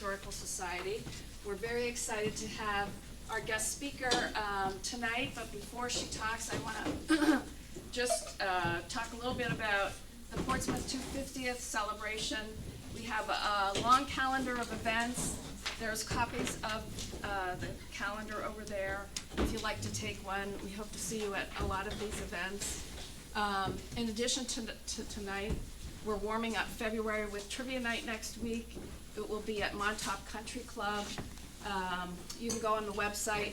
Historical Society. We're very excited to have our guest speaker tonight, but before she talks, I want to just talk a little bit about the Portsmouth 250th celebration. We have a long calendar of events. There's copies of the calendar over there. If you'd like to take one, we hope to see you at a lot of these events. In addition to tonight, we're warming up February with Trivia Night next week. It will be at Montauk Country Club. You can go on the website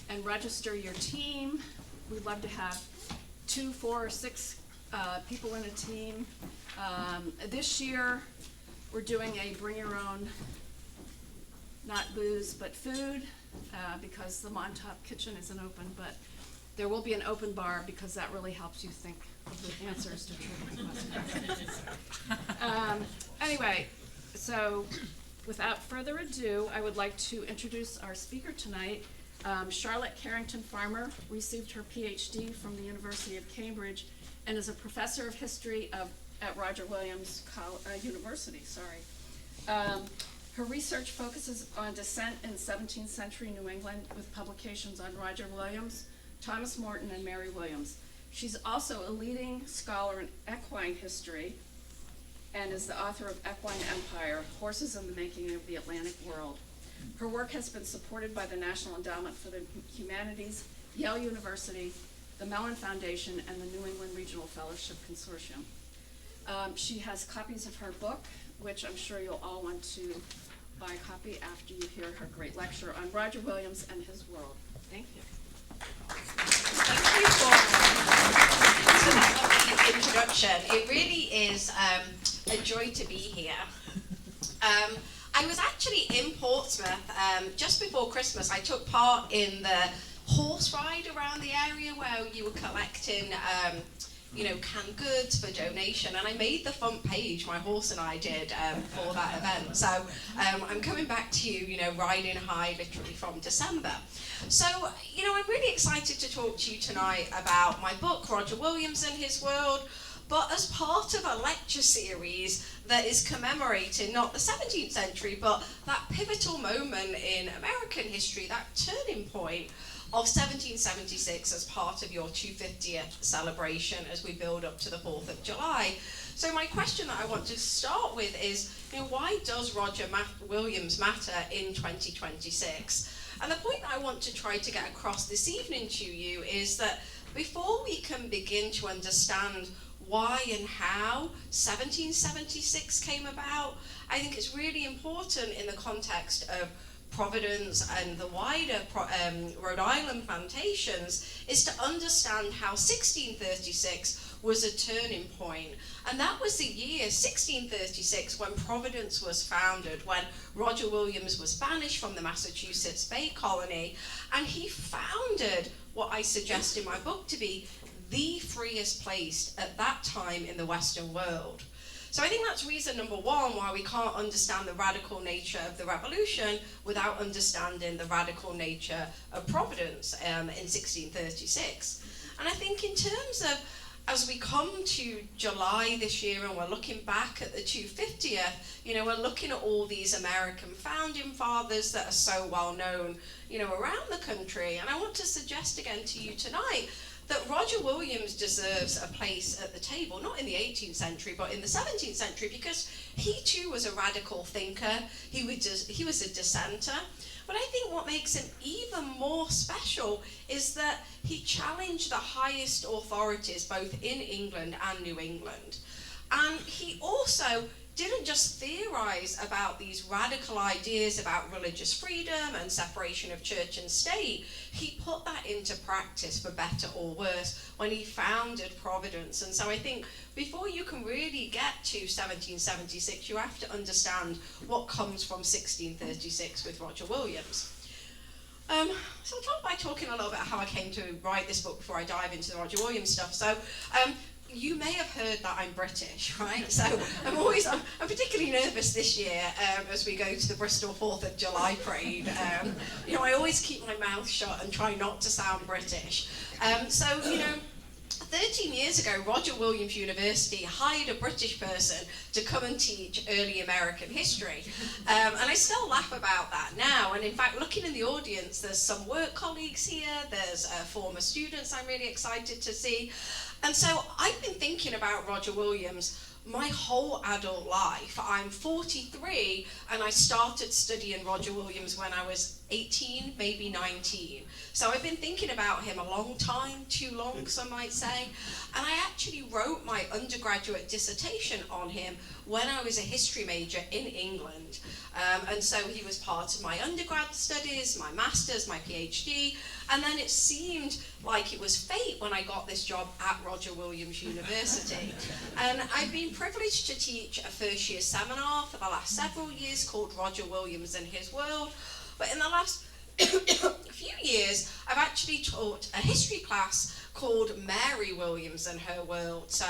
and register your team. We'd love to have 2, 4, or 6 people in a team. This year, we're doing a bring your own, not booze, but food, because the Montauk kitchen isn't open, but there will be an open bar because that really helps you think of the answers to trivia questions. Anyway, so without further ado, I would like to introduce our speaker tonight. Charlotte Carrington-Farmer received her PhD from the University of Cambridge and is a professor of history at Roger Williams University. Her research focuses on descent in 17th century New England with publications on Roger Williams, Thomas Morton, and Mary Williams. She's also a leading scholar in equine history and is the author of Equine Empire, Horses in the Making of the Atlantic World. Her work has been supported by the National Endowment for the Humanities, Yale University, the Mellon Foundation, and the New England Regional Fellowship Consortium. She has copies of her book, which I'm sure you'll all want to buy a copy after you hear her great lecture on Roger Williams and his world. Thank you. Thank you for that lovely introduction. It really is a joy to be here. I was actually in Portsmouth just before Christmas. I took part in the horse ride around the area where you were collecting canned goods for donation, and I made the front page, my horse and I did, for that event. So I'm coming back to you, riding high literally from December. So, I'm really excited to talk to you tonight about my book, Roger Williams and His World, but as part of a lecture series that is commemorating not the 17th century, but that pivotal moment in American history, that turning point of 1776 as part of your 250th celebration as we build up to the 4th of July. So my question that I want to start with is, why does Roger Williams matter in 2026? And the point that I want to try to get across this evening to you is that before we can begin to understand why and how 1776 came about, I think it's really important in the context of Providence and the wider Rhode Island plantations is to understand how 1636 was a turning point. And that was the year 1636 when Providence was founded, when Roger Williams was banished from the Massachusetts Bay Colony, and he founded what I suggest in my book to be the freest place at that time in the Western world. So I think that's reason number one why we can't understand the radical nature of the revolution without understanding the radical nature of Providence in 1636. And I think in terms of, as we come to July this year and we're looking back at the 250th, we're looking at all these American founding fathers that are so well known, around the country. And I want to suggest again to you tonight that Roger Williams deserves a place at the table, not in the 18th century, but in the 17th century, because he too was a radical thinker, he was a dissenter. But I think what makes him even more special is that he challenged the highest authorities both in England and New England. And he also didn't just theorize about these radical ideas about religious freedom and separation of church and state. He put that into practice, for better or worse, when he founded Providence. And so I think before you can really get to 1776, you have to understand what comes from 1636 with Roger Williams. So I'll start by talking a little bit how I came to write this book before I dive into the Roger Williams stuff. So you may have heard that I'm British, right? So I'm particularly nervous this year as we go to the Bristol 4th of July parade. I always keep my mouth shut and try not to sound British. 13 years ago, Roger Williams University hired a British person to come and teach early American history. And I still laugh about that now. And in fact, looking in the audience, there's some work colleagues here, there's former students I'm really excited to see. And so I've been thinking about Roger Williams my whole adult life. I'm 43 and I started studying Roger Williams when I was 18, maybe 19. So I've been thinking about him a long time, too long some might say, and I actually wrote my undergraduate dissertation on him when I was a history major in England. And so he was part of my undergrad studies, my master's, my PhD, and then it seemed like it was fate when I got this job at Roger Williams University. And I've been privileged to teach a first year seminar for the last several years called Roger Williams and His World, but in the last few years I've actually taught a history class called Mary Williams and Her World. So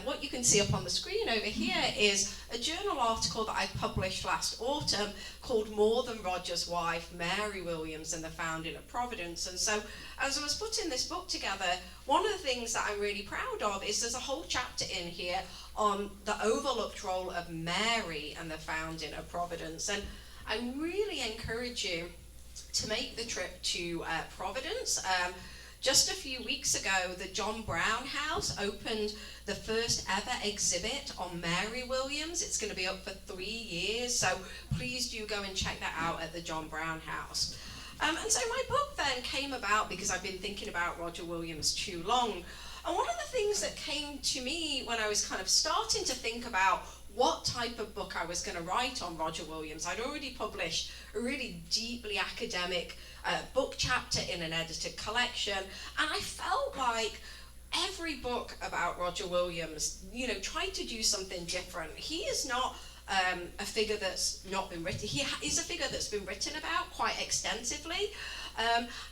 what you can see up on the screen over here is a journal article that I published last autumn called More Than Roger's Wife, Mary Williams and the Founding of Providence. And so as I was putting this book together, one of the things that I'm really proud of is there's a whole chapter in here on the overlooked role of Mary and the founding of Providence. And I really encourage you to make the trip to Providence. Just a few weeks ago, the John Brown House opened the first ever exhibit on Mary Williams. It's going to be up for 3 years, so please do go and check that out at the John Brown House. And so my book then came about because I've been thinking about Roger Williams too long. And one of the things that came to me when I was kind of starting to think about what type of book I was going to write on Roger Williams, I'd already published a really deeply academic book chapter in an edited collection, and I felt like every book about Roger Williams, tried to do something different. He is not a figure that's not been written. He is a figure that's been written about quite extensively.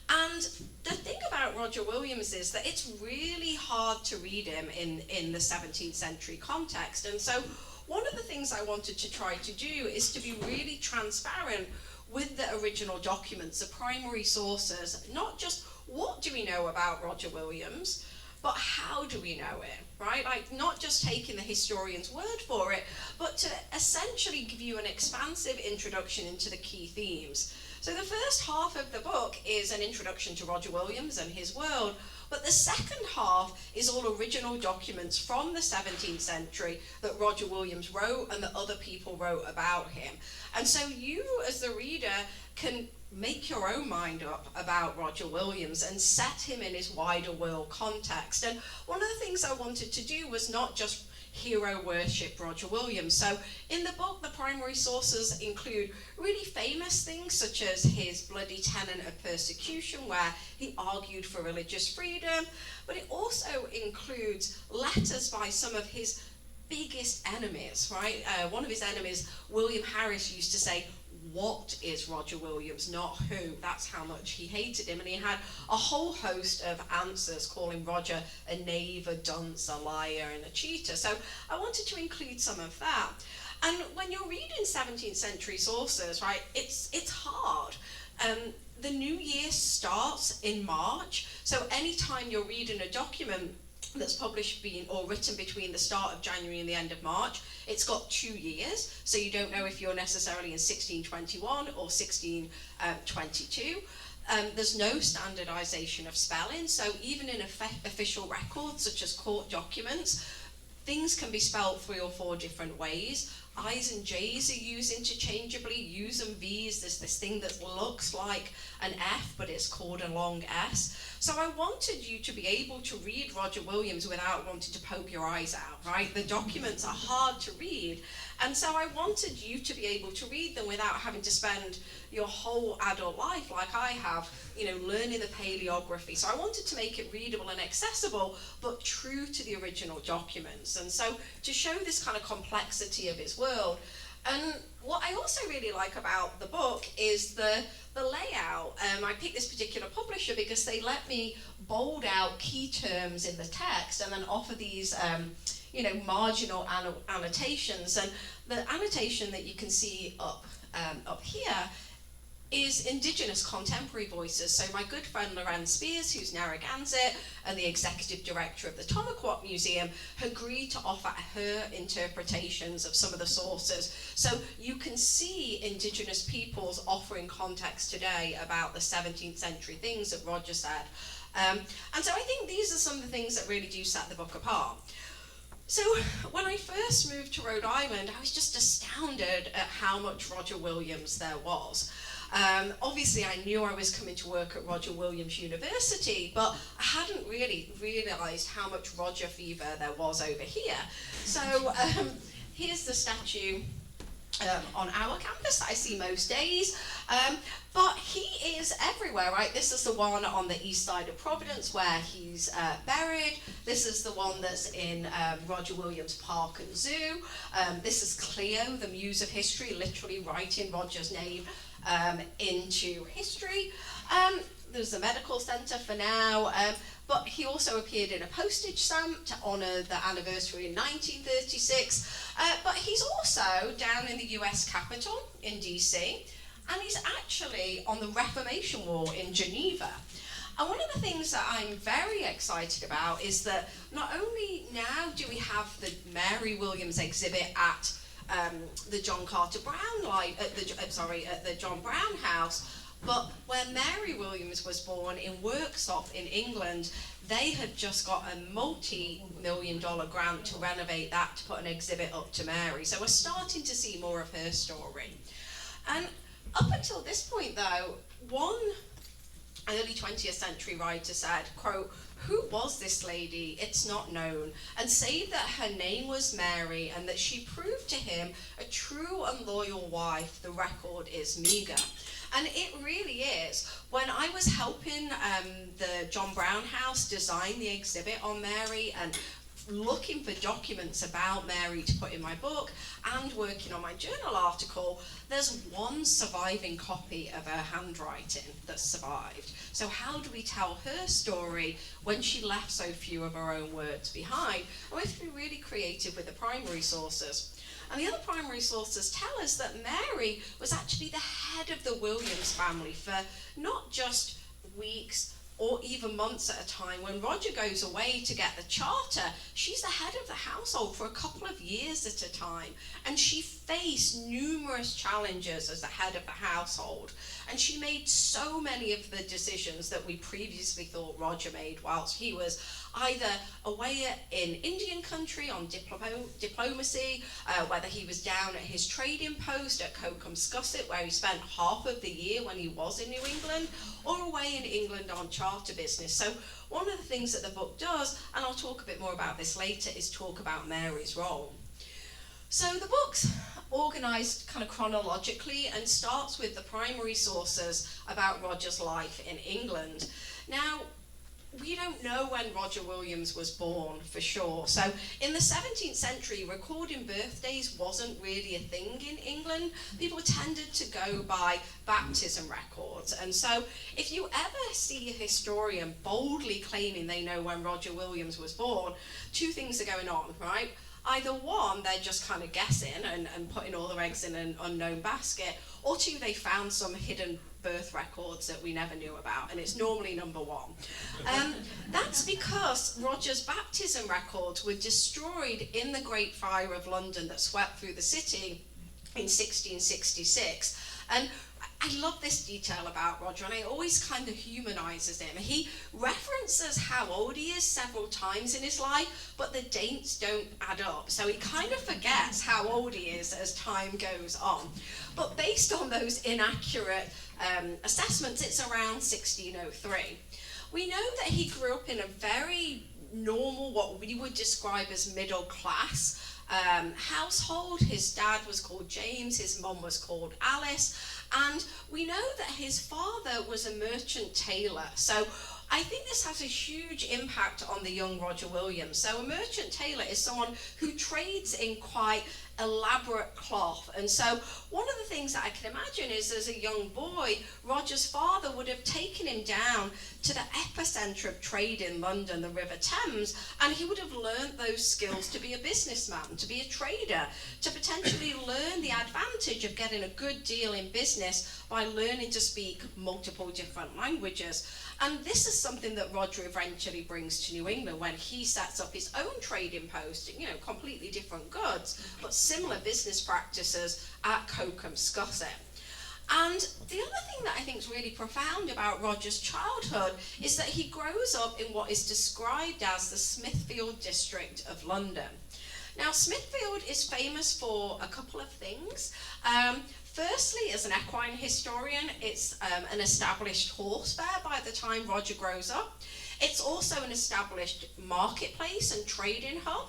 And the thing about Roger Williams is that it's really hard to read him in the 17th century context. And so one of the things I wanted to try to do is to be really transparent with the original documents, the primary sources, not just what do we know about Roger Williams, but how do we know it, right? Like not just taking the historian's word for it, but to essentially give you an expansive introduction into the key themes. So the first half of the book is an introduction to Roger Williams and his world, but the second half is all original documents from the 17th century that Roger Williams wrote and that other people wrote about him. And so you, as the reader, can make your own mind up about Roger Williams and set him in his wider world context. And one of the things I wanted to do was not just hero worship Roger Williams. So in the book, the primary sources include really famous things such as his bloody tenet of persecution, where he argued for religious freedom, but it also includes letters by some of his biggest enemies, right? One of his enemies, William Harris, used to say, "What is Roger Williams, not who." That's how much he hated him, and he had a whole host of answers calling Roger a knave, a dunce, a liar, and a cheater. So I wanted to include some of that. And when you're reading 17th century sources, right, it's hard. The new year starts in March, so anytime you're reading a document that's published or written between the start of January and the end of March, it's got 2 years, so you don't know if you're necessarily in 1621 or 1622. There's no standardization of spelling, so even in official records such as court documents, things can be spelled 3 or 4 different ways. I's and J's are used interchangeably, U's and V's. There's this thing that looks like an F, but it's called a long S. So I wanted you to be able to read Roger Williams without wanting to poke your eyes out, right? The documents are hard to read. And so I wanted you to be able to read them without having to spend your whole adult life, like I have, learning the paleography. So I wanted to make it readable and accessible, but true to the original documents. And so to show this kind of complexity of his world. And what I also really like about the book is the layout. I picked this particular publisher because they let me bold out key terms in the text and then offer these marginal annotations. And the annotation that you can see up here is Indigenous contemporary voices. So my good friend Loren Spears, who's Narragansett and the executive director of the Tomaquat Museum, agreed to offer her interpretations of some of the sources. So you can see Indigenous peoples offering context today about the 17th century things that Roger said. And so I think these are some of the things that really do set the book apart. So when I first moved to Rhode Island, I was just astounded at how much Roger Williams there was. Obviously, I knew I was coming to work at Roger Williams University, but I hadn't really realised how much Roger fever there was over here. So here's the statue on our campus that I see most days, but he is everywhere, right? This is the one on the east side of Providence where he's buried. This is the one that's in Roger Williams Park and Zoo. This is Cleo, the muse of history, literally writing Roger's name into history. There's a medical centre for now, but he also appeared in a postage stamp to honour the anniversary in 1936. But he's also down in the US Capitol in DC, and he's actually on the Reformation Wall in Geneva. And one of the things that I'm very excited about is that not only now do we have the Mary Williams exhibit at the John Carter Brown at the John Brown House, but where Mary Williams was born in Worksop in England, they had just got a multi-million-dollar grant to renovate that, to put an exhibit up to Mary. So we're starting to see more of her story. And up until this point, though, one early 20th century writer said, quote, "Who was this lady? It's not known, and save that her name was Mary, and that she proved to him a true and loyal wife, the record is meagre." And it really is. When I was helping the John Brown House design the exhibit on Mary and looking for documents about Mary to put in my book and working on my journal article, there's one surviving copy of her handwriting that survived. So how do we tell her story when she left so few of her own words behind? And we have to be really creative with the primary sources. And the other primary sources tell us that Mary was actually the head of the Williams family for not just weeks or even months at a time. When Roger goes away to get the charter, she's the head of the household for a couple of years at a time. And she faced numerous challenges as the head of the household. And she made so many of the decisions that we previously thought Roger made whilst he was either away in Indian country on diplomacy, whether he was down at his trading post at Cocomscusset, where he spent half of the year when he was in New England, or away in England on charter business. So one of the things that the book does, and I'll talk a bit more about this later, is talk about Mary's role. So the book's organised kind of chronologically and starts with the primary sources about Roger's life in England. Now, we don't know when Roger Williams was born for sure. So in the 17th century, recording birthdays wasn't really a thing in England. People tended to go by baptism records. And so if you ever see a historian boldly claiming they know when Roger Williams was born, two things are going on, right? Either one, they're just kind of guessing and putting all their eggs in an unknown basket, or two, they found some hidden birth records that we never knew about, and it's normally number one. That's because Roger's baptism records were destroyed in the Great Fire of London that swept through the city in 1666. And I love this detail about Roger, and it always kind of humanises him. He references how old he is several times in his life, but the dates don't add up. So he kind of forgets how old he is as time goes on. But based on those inaccurate assessments, it's around 1603. We know that he grew up in a very normal, what we would describe as middle class household. His dad was called James, his mum was called Alice, and we know that his father was a merchant tailor. So I think this has a huge impact on the young Roger Williams. So a merchant tailor is someone who trades in quite elaborate cloth. And so one of the things that I can imagine is, as a young boy, Roger's father would have taken him down to the epicenter of trade in London, the River Thames, and he would have learned those skills to be a businessman, to be a trader, to potentially learn the advantage of getting a good deal in business by learning to speak multiple different languages. And this is something that Roger eventually brings to New England when he sets up his own trading post, you know, completely different goods, but similar business practices at Cochamscusset. And the other thing that I think is really profound about Roger's childhood is that he grows up in what is described as the Smithfield district of London. Now, Smithfield is famous for a couple of things. Firstly, as an equine historian, it's an established horse fair by the time Roger grows up. It's also an established marketplace and trading hub.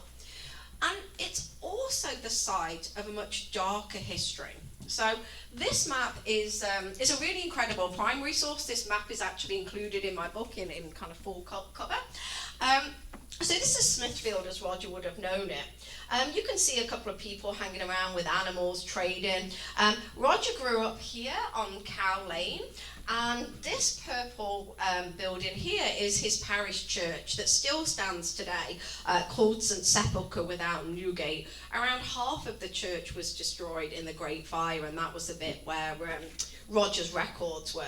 And it's also the site of a much darker history. So this map is a really incredible primary source. This map is actually included in my book in kind of full cover. So this is Smithfield as Roger would have known it. You can see a couple of people hanging around with animals, trading. Roger grew up here on Cow Lane, and this purple building here is his parish church that still stands today, called St Sepulchre without Newgate. Around half of the church was destroyed in the Great Fire, and that was the bit where Roger's records were.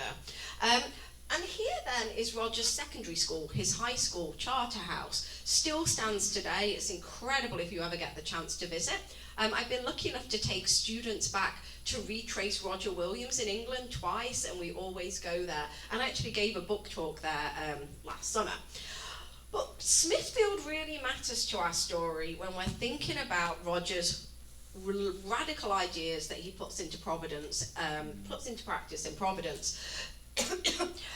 And here then is Roger's secondary school, his high school, Charterhouse. Still stands today. It's incredible if you ever get the chance to visit. I've been lucky enough to take students back to retrace Roger Williams in England twice, and we always go there. And I actually gave a book talk there last summer. But Smithfield really matters to our story when we're thinking about Roger's radical ideas that he puts into Providence, puts into practice in Providence.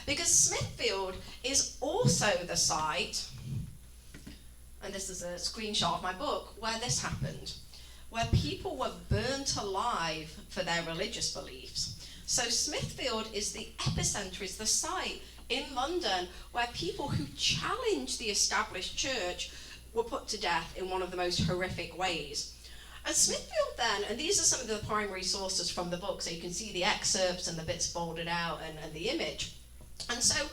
Because Smithfield is also the site, and this is a screenshot of my book, where this happened, where people were burnt alive for their religious beliefs. So Smithfield is the epicenter, is the site in London where people who challenged the established church were put to death in one of the most horrific ways. And Smithfield then, and these are some of the primary sources from the book, so you can see the excerpts and the bits folded out and the image. And so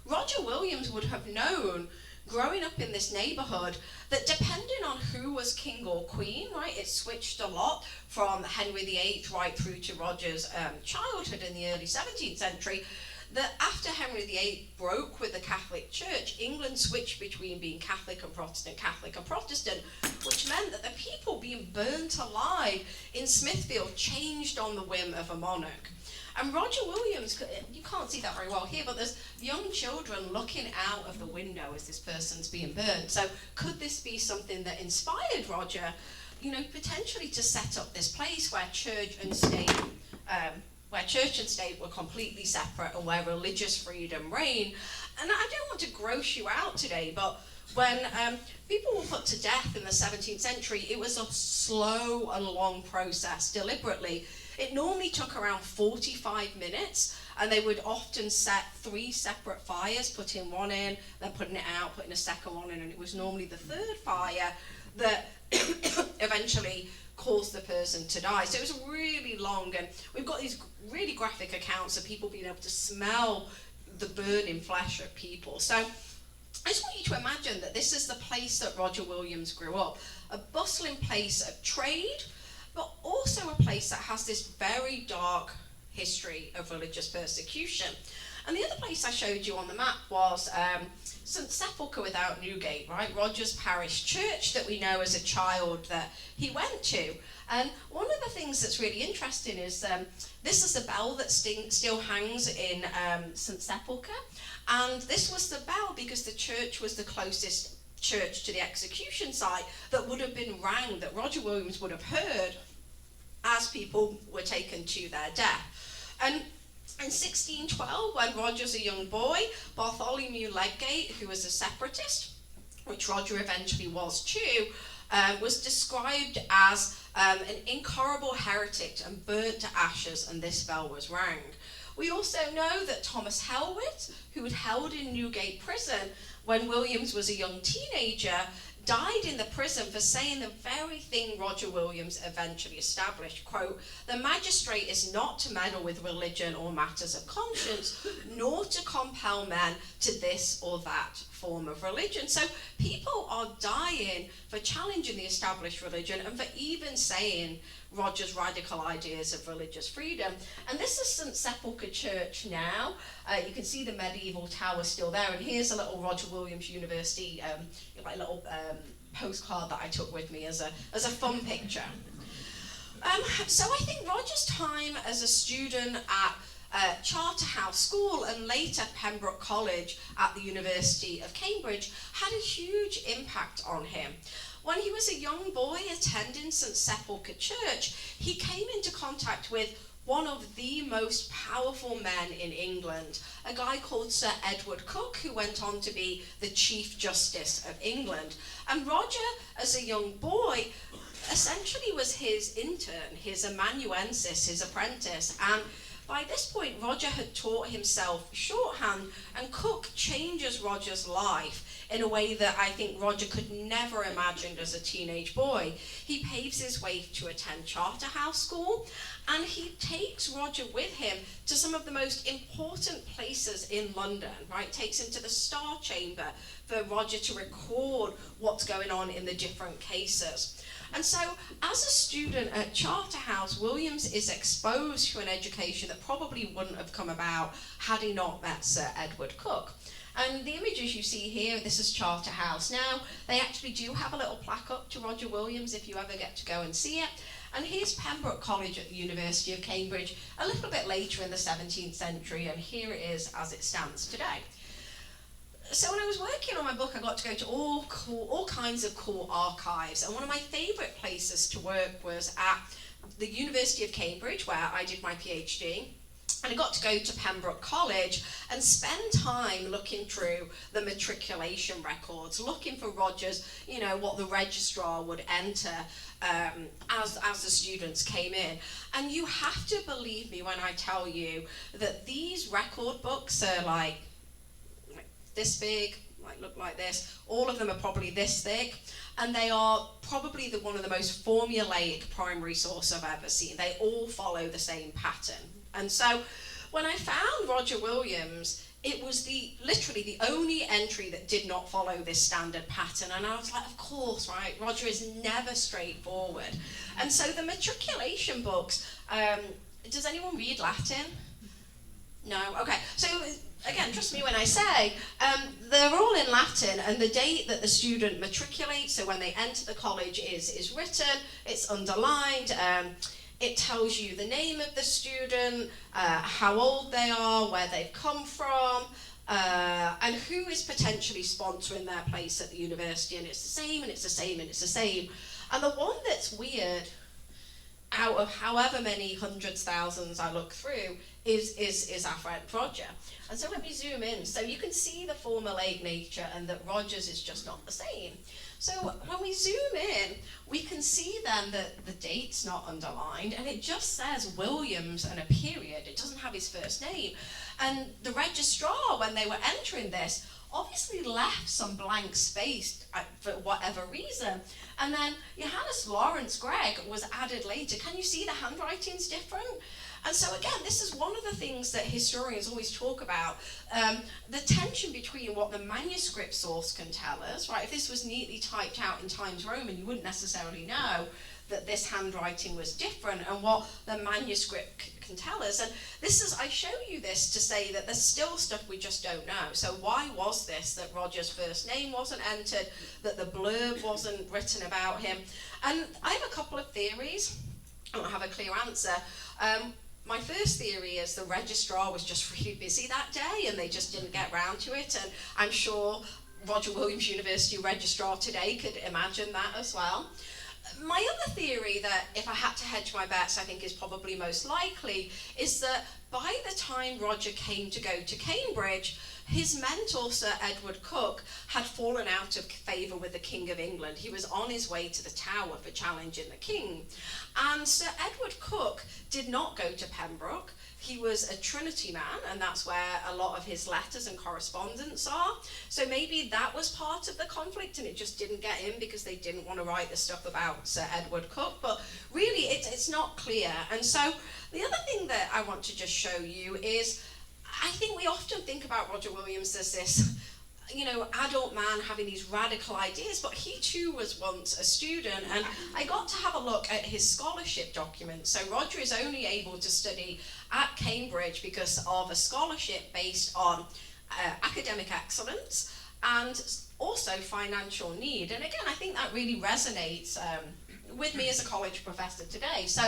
Roger Williams would have known, growing up in this neighborhood, that depending on who was king or queen, right, it switched a lot from Henry VIII right through to Roger's childhood in the early 17th century, that after Henry VIII broke with the Catholic Church, England switched between being Catholic and Protestant, which meant that the people being burnt alive in Smithfield changed on the whim of a monarch. And Roger Williams, you can't see that very well here, but there's young children looking out of the window as this person's being burned. So could this be something that inspired Roger, you know, potentially to set up this place where church and state were completely separate and where religious freedom reigned? And I don't want to gross you out today, but when people were put to death in the 17th century, it was a slow and long process, deliberately. It normally took around 45 minutes, and they would often set 3 separate fires, putting one in, then putting it out, putting a second one in, and it was normally the third fire that eventually caused the person to die. So it was really long, and we've got these really graphic accounts of people being able to smell the burning flesh of people. So I just want you to imagine that this is the place that Roger Williams grew up, a bustling place of trade, but also a place that has this very dark history of religious persecution. And the other place I showed you on the map was St Sepulchre without Newgate, right? Roger's parish church that we know as a child that he went to. And one of the things that's really interesting is this is the bell that still hangs in St Sepulchre. And this was the bell because the church was the closest church to the execution site that would have been rang, that Roger Williams would have heard as people were taken to their death. And in 1612, when Roger's a young boy, Bartholomew Ledgate, who was a separatist, which Roger eventually was too, was described as an incorrigible heretic and burnt to ashes, and this bell was rang. We also know that Thomas Helwit, who was held in Newgate prison when Williams was a young teenager, died in the prison for saying the very thing Roger Williams eventually established, quote, "The magistrate is not to meddle with religion or matters of conscience, nor to compel men to this or that form of religion." So people are dying for challenging the established religion and for even saying Roger's radical ideas of religious freedom. And this is St Sepulchre Church now. You can see the medieval tower still there, and here's a little Roger Williams University like little postcard that I took with me as a fun picture. So I think Roger's time as a student at Charterhouse School and later Pembroke College at the University of Cambridge had a huge impact on him. When he was a young boy attending St Sepulchre Church, he came into contact with one of the most powerful men in England, a guy called Sir Edward Coke, who went on to be the Chief Justice of England. And Roger, as a young boy, essentially was his intern, his amanuensis, his apprentice. And by this point, Roger had taught himself shorthand, and Cook changes Roger's life in a way that I think Roger could never imagine as a teenage boy. He paves his way to attend Charterhouse School, and he takes Roger with him to some of the most important places in London, right? Takes him to the Star Chamber for Roger to record what's going on in the different cases. And so, as a student at Charterhouse, Williams is exposed to an education that probably wouldn't have come about had he not met Sir Edward Coke. And the images you see here, this is Charterhouse now. They actually do have a little plaque up to Roger Williams if you ever get to go and see it. And here's Pembroke College at the University of Cambridge, a little bit later in the 17th century, and here it is as it stands today. So when I was working on my book, I got to go to all kinds of cool archives, and one of my favourite places to work was at the University of Cambridge, where I did my PhD. And I got to go to Pembroke College and spend time looking through the matriculation records, looking for Roger's, what the registrar would enter as the students came in. And you have to believe me when I tell you that these record books are like this big, look like this. All of them are probably this thick, and they are probably one of the most formulaic primary source I've ever seen. They all follow the same pattern. And so when I found Roger Williams, it was literally the only entry that did not follow this standard pattern. And I was like, of course, right? Roger is never straightforward. And so the matriculation books, does anyone read Latin? No? Okay. So again, trust me when I say, they're all in Latin, and the date that the student matriculates, so when they enter the college, is written, it's underlined. It tells you the name of the student, how old they are, where they've come from, and who is potentially sponsoring their place at the university. And it's the same, and it's the same, and it's the same. And the one that's weird, out of however many hundreds, thousands I look through, is our friend Roger. And so let me zoom in. So you can see the formulaic nature, and that Roger's is just not the same. So when we zoom in, we can see then that the date's not underlined, and it just says Williams and a period. It doesn't have his first name. And the registrar, when they were entering this, obviously left some blank space for whatever reason. And then Johannes Lawrence Gregg was added later. Can you see the handwriting's different? And so again, this is one of the things that historians always talk about, the tension between what the manuscript source can tell us, right? If this was neatly typed out in Times Roman, you wouldn't necessarily know that this handwriting was different, and what the manuscript can tell us. And I show you this to say that there's still stuff we just don't know. So why was this that Roger's first name wasn't entered, that the blurb wasn't written about him? And I have a couple of theories. I don't have a clear answer. My first theory is the registrar was just really busy that day and they just didn't get round to it, and I'm sure Roger Williams University registrar today could imagine that as well. My other theory, that if I had to hedge my bets, I think is probably most likely, is that by the time Roger came to go to Cambridge, his mentor, Sir Edward Coke, had fallen out of favour with the King of England. He was on his way to the Tower for challenging the King. And Sir Edward Coke did not go to Pembroke. He was a Trinity man, and that's where a lot of his letters and correspondence are. So maybe that was part of the conflict, and it just didn't get in because they didn't want to write the stuff about Sir Edward Coke. But really, it's not clear. And so the other thing that I want to just show you is, I think we often think about Roger Williams as this, adult man having these radical ideas, but he too was once a student, and I got to have a look at his scholarship documents. So Roger is only able to study at Cambridge because of a scholarship based on academic excellence and also financial need. And again, I think that really resonates with me as a college professor today. So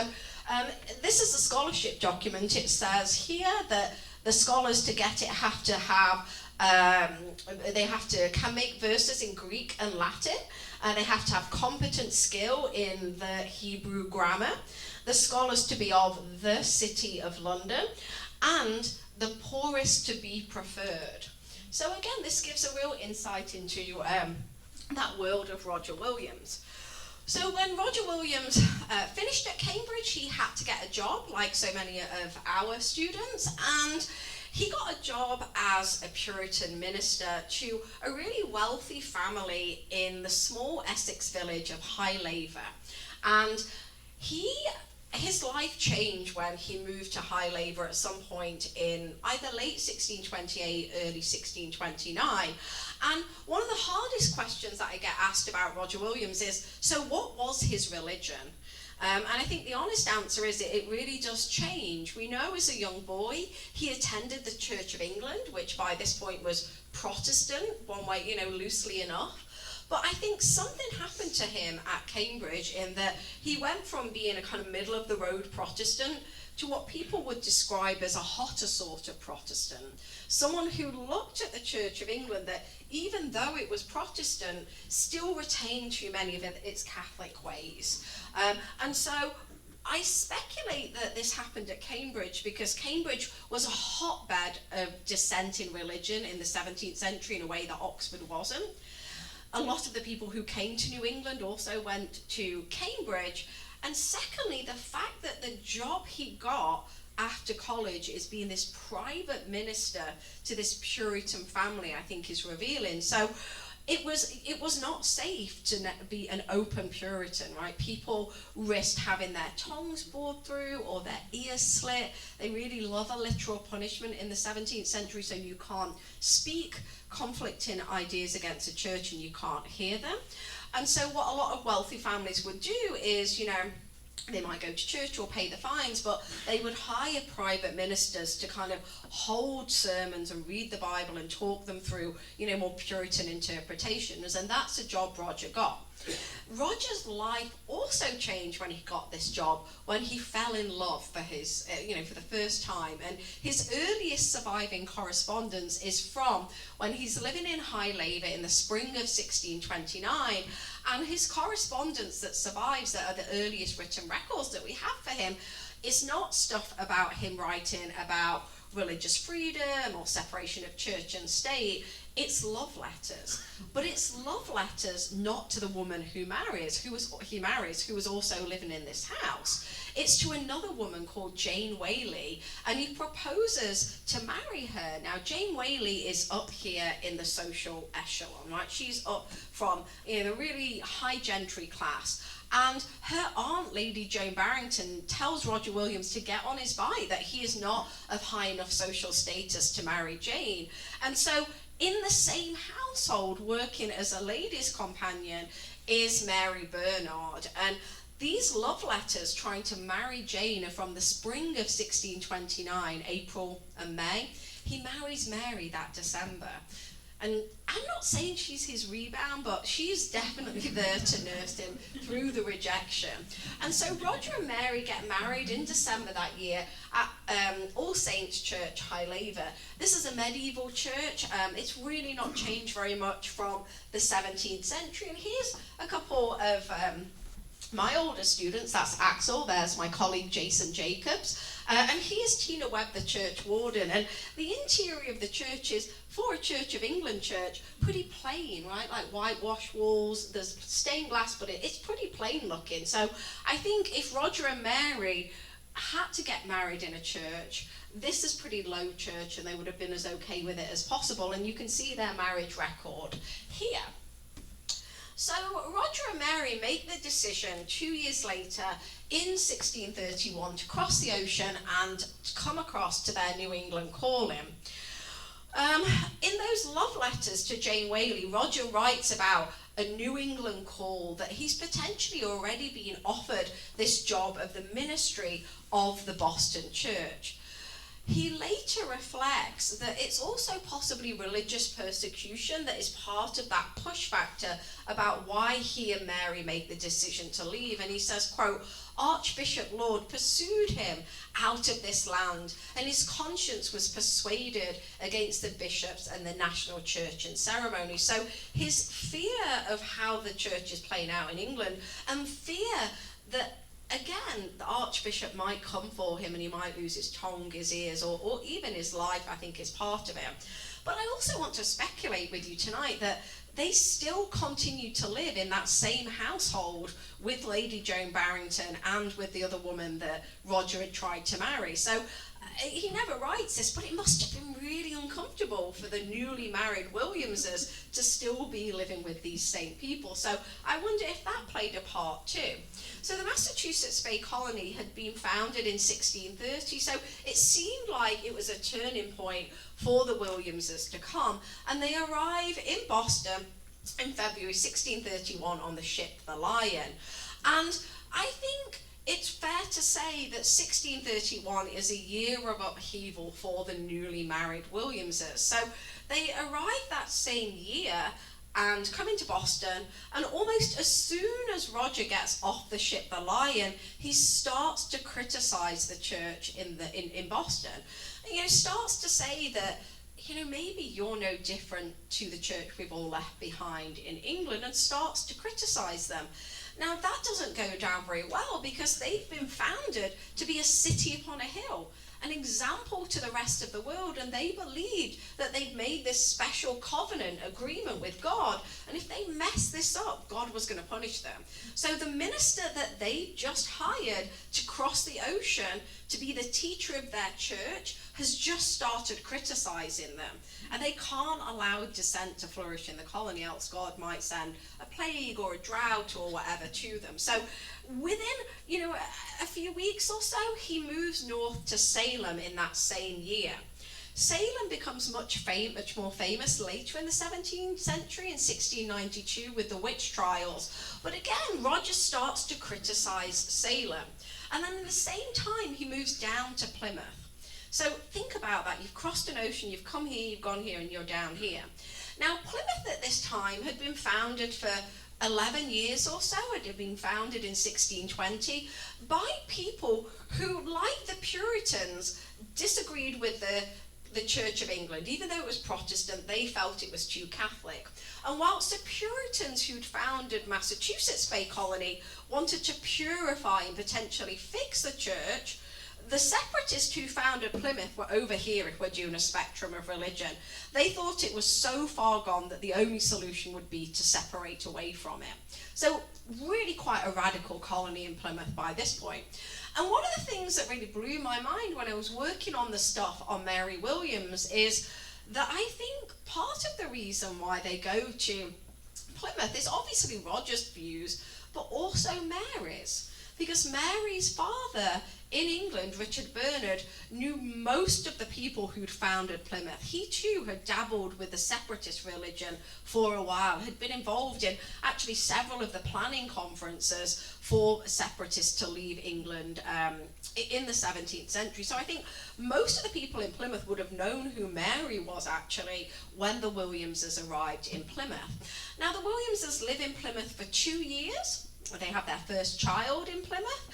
this is a scholarship document. It says here that the scholars to get it have to have can make verses in Greek and Latin, and they have to have competent skill in the Hebrew grammar. The scholars to be of the City of London, and the poorest to be preferred. So again, this gives a real insight into that world of Roger Williams. So when Roger Williams finished at Cambridge, he had to get a job, like so many of our students, and he got a job as a Puritan minister to a really wealthy family in the small Essex village of High Laver. And his life changed when he moved to High Laver at some point in either late 1628, early 1629. And one of the hardest questions that I get asked about Roger Williams is, so what was his religion? And I think the honest answer is it really does change. We know as a young boy, he attended the Church of England, which by this point was Protestant, one way, loosely enough. But I think something happened to him at Cambridge in that he went from being a kind of middle-of-the-road Protestant to what people would describe as a hotter sort of Protestant. Someone who looked at the Church of England that, even though it was Protestant, still retained too many of its Catholic ways. And so I speculate that this happened at Cambridge because Cambridge was a hotbed of dissent in religion in the 17th century in a way that Oxford wasn't. A lot of the people who came to New England also went to Cambridge. And secondly, the fact that the job he got after college is being this private minister to this Puritan family, I think is revealing. So it was not safe to be an open Puritan, right? People risked having their tongues bored through or their ears slit. They really love a literal punishment in the 17th century, so you can't speak conflicting ideas against the church and you can't hear them. And so what a lot of wealthy families would do is, they might go to church or pay the fines, but they would hire private ministers to kind of hold sermons and read the Bible and talk them through, more Puritan interpretations. And that's a job Roger got. Roger's life also changed when he got this job, when he fell in love for his, for the first time. And his earliest surviving correspondence is from when he's living in High Laver in the spring of 1629. And his correspondence that survives, that are the earliest written records that we have for him, is not stuff about him writing about religious freedom or separation of church and state. It's love letters, but it's love letters not to the woman he marries, who was also living in this house. It's to another woman called Jane Whaley, and he proposes to marry her. Now, Jane Whaley is up here in the social echelon, right? She's up from the really high gentry class. And her aunt, Lady Joan Barrington, tells Roger Williams to get on his bike, that he is not of high enough social status to marry Jane. And so in the same household, working as a lady's companion, is Mary Bernard. And these love letters trying to marry Jane are from the spring of 1629, April and May. He marries Mary that December. And I'm not saying she's his rebound, but she's definitely there to nurse him through the rejection. And so Roger and Mary get married in December that year at All Saints Church, High Laver. This is a medieval church. It's really not changed very much from the 17th century. And here's a couple of my older students. That's Axel. There's my colleague Jason Jacobs. And here's Tina Webb, the church warden. And the interior of the church is, for a Church of England church, pretty plain, right? Like whitewash walls, there's stained glass, but it's pretty plain looking. So I think if Roger and Mary had to get married in a church, this is pretty low church, and they would have been as okay with it as possible. And you can see their marriage record here. So Roger and Mary make the decision 2 years later in 1631 to cross the ocean and to come across to their New England calling. In those love letters to Jane Whaley, Roger writes about a New England call, that he's potentially already been offered this job of the ministry of the Boston church. He later reflects that it's also possibly religious persecution that is part of that push factor about why he and Mary make the decision to leave. And he says, quote, Archbishop Laud pursued him out of this land, and his conscience was persuaded against the bishops and the national church and ceremony. So his fear of how the church is playing out in England, and fear that again, the Archbishop might come for him and he might lose his tongue, his ears, or even his life, I think, is part of it. But I also want to speculate with you tonight that they still continue to live in that same household with Lady Joan Barrington and with the other woman that Roger had tried to marry. So he never writes this, but it must have been really uncomfortable for the newly married Williamses to still be living with these same people. So I wonder if that played a part too. So the Massachusetts Bay Colony had been founded in 1630, so it seemed like it was a turning point for the Williamses to come, and they arrive in Boston in February 1631 on the ship the Lion. And I think it's fair to say that 1631 is a year of upheaval for the newly married Williamses. So they arrive that same year and come into Boston, and almost as soon as Roger gets off the ship the Lion, he starts to criticize the church in Boston. And, starts to say that, maybe you're no different to the church we've all left behind in England, and starts to criticize them. Now that doesn't go down very well, because they've been founded to be a city upon a hill, an example to the rest of the world, and they believed that they'd made this special covenant agreement with God, and if they messed this up, God was going to punish them. So the minister that they just hired to cross the ocean to be the teacher of their church has just started criticizing them, and they can't allow dissent to flourish in the colony, else God might send a plague or a drought or whatever to them. So within a few weeks or so, he moves north to Salem in that same year. Salem becomes much more famous later in the 17th century, in 1692, with the witch trials. But again, Roger starts to criticize Salem. And then at the same time, he moves down to Plymouth. So think about that. You've crossed an ocean, you've come here, you've gone here, and you're down here. Now, Plymouth at this time had been founded for 11 years or so. It had been founded in 1620 by people who, like the Puritans, disagreed with the Church of England. Even though it was Protestant, they felt it was too Catholic. And whilst the Puritans who'd founded Massachusetts Bay Colony wanted to purify and potentially fix the church, the separatists who founded Plymouth were over here if we're doing a spectrum of religion. They thought it was so far gone that the only solution would be to separate away from it. So really quite a radical colony in Plymouth by this point. And one of the things that really blew my mind when I was working on the stuff on Mary Williams is that I think part of the reason why they go to Plymouth is obviously Roger's views, but also Mary's. Because Mary's father in England, Richard Bernard, knew most of the people who'd founded Plymouth. He too had dabbled with the separatist religion for a while, had been involved in actually several of the planning conferences for separatists to leave England in the 17th century. So I think most of the people in Plymouth would have known who Mary was actually when the Williamses arrived in Plymouth. Now the Williamses live in Plymouth for 2 years. They have their first child in Plymouth.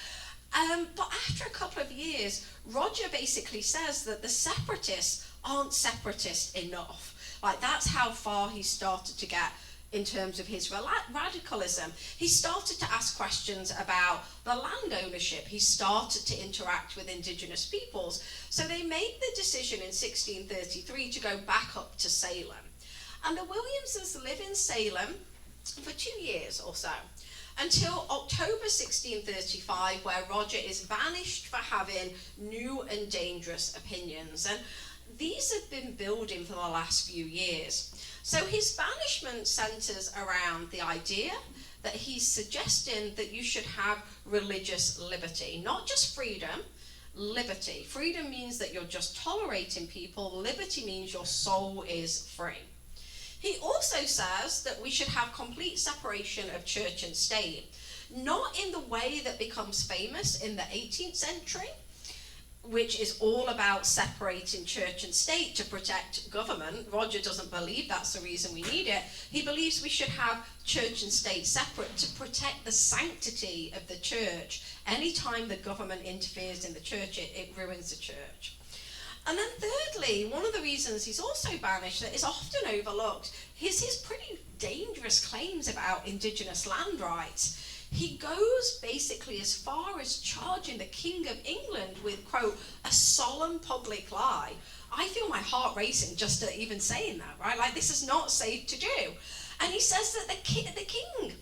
But after a couple of years, Roger basically says that the separatists aren't separatist enough. Like, that's how far he started to get in terms of his radicalism. He started to ask questions about the land ownership. He started to interact with Indigenous peoples. So they made the decision in 1633 to go back up to Salem. And the Williamses live in Salem for 2 years or so, until October 1635, where Roger is banished for having new and dangerous opinions. And these have been building for the last few years. So his banishment centers around the idea that he's suggesting that you should have religious liberty, not just freedom, liberty. Freedom means that you're just tolerating people. Liberty means your soul is free. He also says that we should have complete separation of church and state, not in the way that becomes famous in the 18th century, which is all about separating church and state to protect government. Roger doesn't believe that's the reason we need it. He believes we should have church and state separate to protect the sanctity of the church. Anytime the government interferes in the church, it ruins the church. And then thirdly, one of the reasons he's also banished that is often overlooked is his pretty dangerous claims about Indigenous land rights. He goes basically as far as charging the King of England with, quote, a solemn public lie. I feel my heart racing just at even saying that, right? Like, this is not safe to do. And he says that the king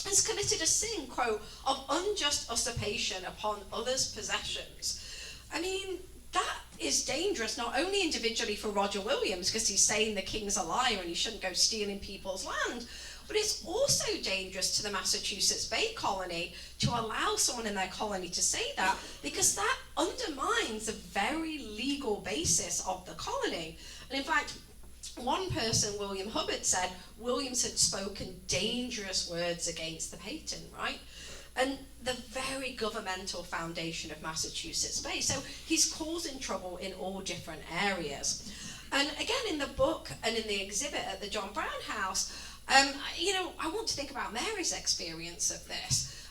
has committed a sin, quote, of unjust usurpation upon others' possessions. I mean, that is dangerous, not only individually for Roger Williams, because he's saying the king's a liar and he shouldn't go stealing people's land, but it's also dangerous to the Massachusetts Bay Colony to allow someone in their colony to say that, because that undermines the very legal basis of the colony. And in fact, one person, William Hubbard, said Williams had spoken dangerous words against the patent, right? And the very governmental foundation of Massachusetts Bay. So he's causing trouble in all different areas. And again, in the book and in the exhibit at the John Brown House, I want to think about Mary's experience of this.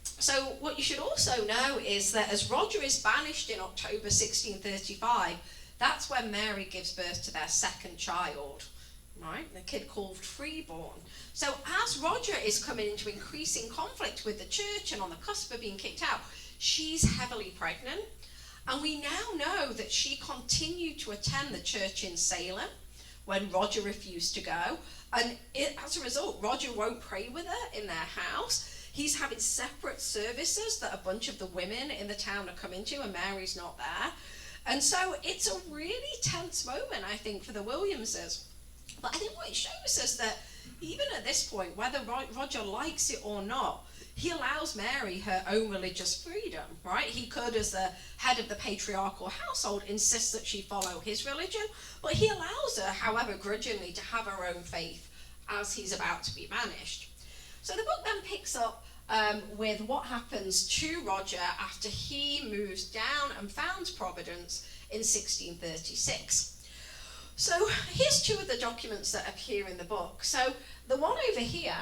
So what you should also know is that as Roger is banished in October 1635, that's when Mary gives birth to their second child, right? The kid called Freeborn. So as Roger is coming into increasing conflict with the church and on the cusp of being kicked out, she's heavily pregnant. And we now know that she continued to attend the church in Salem when Roger refused to go. And as a result, Roger won't pray with her in their house. He's having separate services that a bunch of the women in the town are coming to, and Mary's not there. And so it's a really tense moment, I think, for the Williamses. But I think what it shows us that even at this point, whether Roger likes it or not, he allows Mary her own religious freedom, right? He could, as the head of the patriarchal household, insist that she follow his religion, but he allows her, however grudgingly, to have her own faith as he's about to be banished. So the book then picks up with what happens to Roger after he moves down and founds Providence in 1636. So here's two of the documents that appear in the book. So the one over here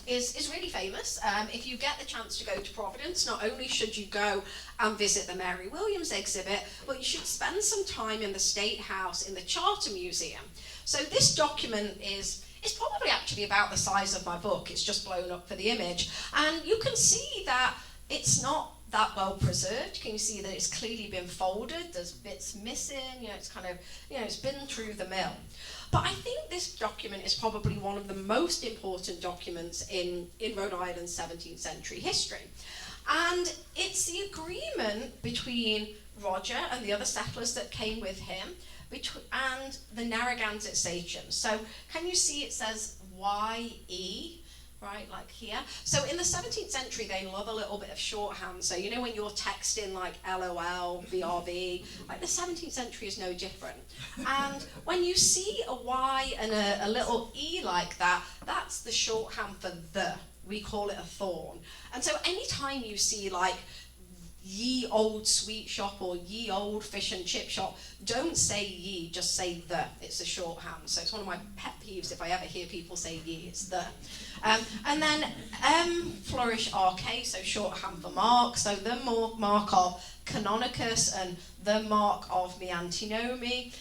is really famous. If you get the chance to go to Providence, not only should you go and visit the Mary Williams exhibit, but you should spend some time in the State House in the Charter Museum. So this document is probably actually about the size of my book. It's just blown up for the image. And you can see that it's not that well preserved. Can you see that it's clearly been folded? There's bits missing, it's kind of, it's been through the mill. But I think this document is probably one of the most important documents in Rhode Island's 17th century history. And it's the agreement between Roger and the other settlers that came with him and the Narragansett sachems. So can you see it says YE? Right, like here. So in the 17th century, they love a little bit of shorthand. So when you're texting like LOL, BRB, like the 17th century is no different. And when you see a Y and a little E like that, that's the shorthand for the. We call it a thorn. And so anytime you see like ye old sweet shop or ye old fish and chip shop. Don't say ye, just say the. It's a shorthand. So it's one of my pet peeves if I ever hear people say ye, it's the. And then flourish RK, so shorthand for mark. So the mark of Canonicus and the mark of me antinomy.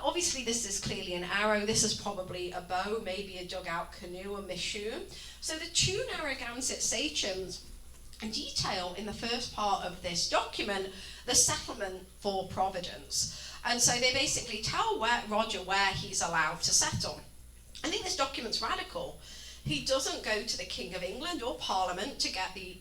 Obviously this is clearly an arrow. This is probably a bow, maybe a dugout canoe, a mishoon. So the two Narragansett sachems detail in the first part of this document the settlement for Providence. And so they basically tell Roger where he's allowed to settle. I think this document's radical. He doesn't go to the King of England or Parliament to get the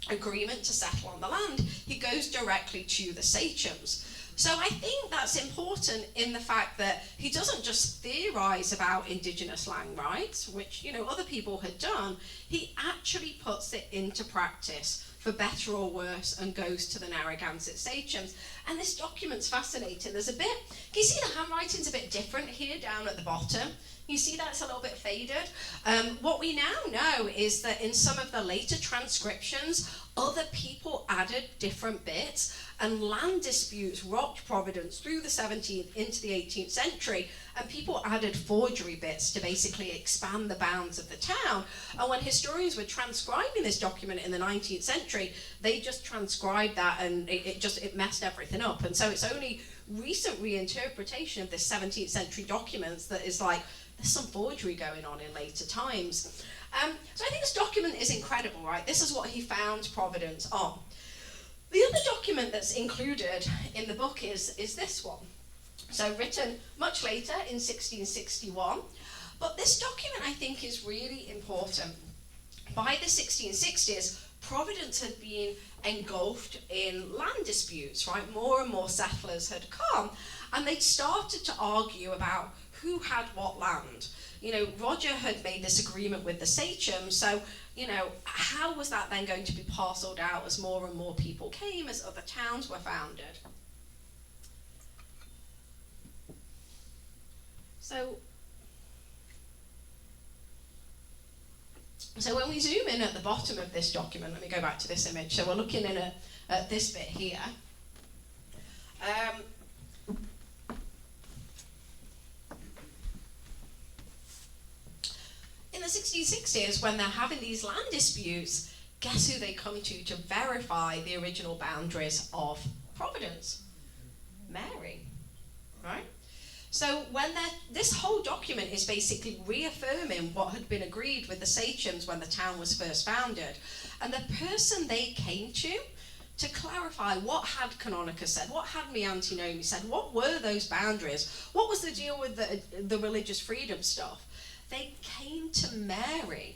agreement to settle on the land. He goes directly to the sachems. So I think that's important in the fact that he doesn't just theorize about Indigenous land rights, which, you know, other people had done. He actually puts it into practice, for better or worse, and goes to the Narragansett sachems. And this document's fascinating. There's a bit, can you see the handwriting's a bit different here down at the bottom? You see that's a little bit faded. What we now know is that in some of the later transcriptions, other people added different bits, and land disputes rocked Providence through the 17th into the 18th century, and people added forgery bits to basically expand the bounds of the town. And when historians were transcribing this document in the 19th century, they just transcribed that, and it messed everything up. And so it's only recent reinterpretation of this 17th century documents that is like, there's some forgery going on in later times. So I think this document is incredible, right? This is what he found Providence on. The other document that's included in the book is this one. So written much later in 1661. But this document, I think, is really important. By the 1660s, Providence had been engulfed in land disputes, right? More and more settlers had come, and they'd started to argue about who had what land. You know, Roger had made this agreement with the sachem, so, you know, how was that then going to be parceled out as more and more people came, as other towns were founded? So when we zoom in at the bottom of this document, let me go back to this image. So we're looking in at this bit here. In the 1660s, when they're having these land disputes, guess who they come to verify the original boundaries of Providence? Mary, right? So when this whole document is basically reaffirming what had been agreed with the sachems when the town was first founded. And the person they came to clarify what had Canonicus said, what had me antinomy said, what were those boundaries, what was the deal with the religious freedom stuff, they came to Mary.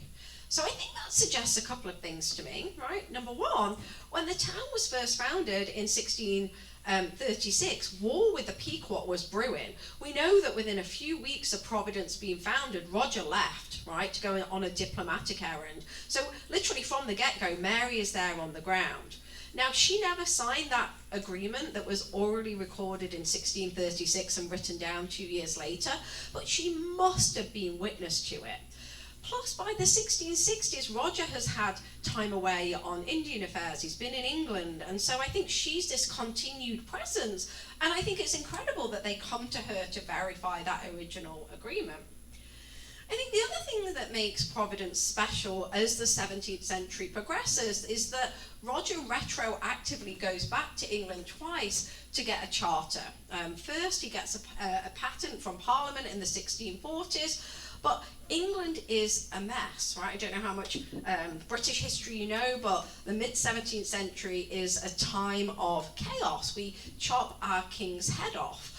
So I think that suggests a couple of things to me, right? Number one, when the town was first founded in 1636, war with the Pequot was brewing. We know that within a few weeks of Providence being founded, Roger left, right, to go on a diplomatic errand. So literally from the get-go, Mary is there on the ground. Now, she never signed that agreement that was already recorded in 1636 and written down 2 years later, but she must have been witness to it. Plus, by the 1660s, Roger has had time away on Indian affairs. He's been in England, and so I think she's this continued presence, and I think it's incredible that they come to her to verify that original agreement. I think the other thing that makes Providence special as the 17th century progresses is that Roger retroactively goes back to England twice to get a charter. First, he gets a patent from Parliament in the 1640s, but England is a mess, right? I don't know how much British history you know, but the mid-17th century is a time of chaos. We chop our king's head off.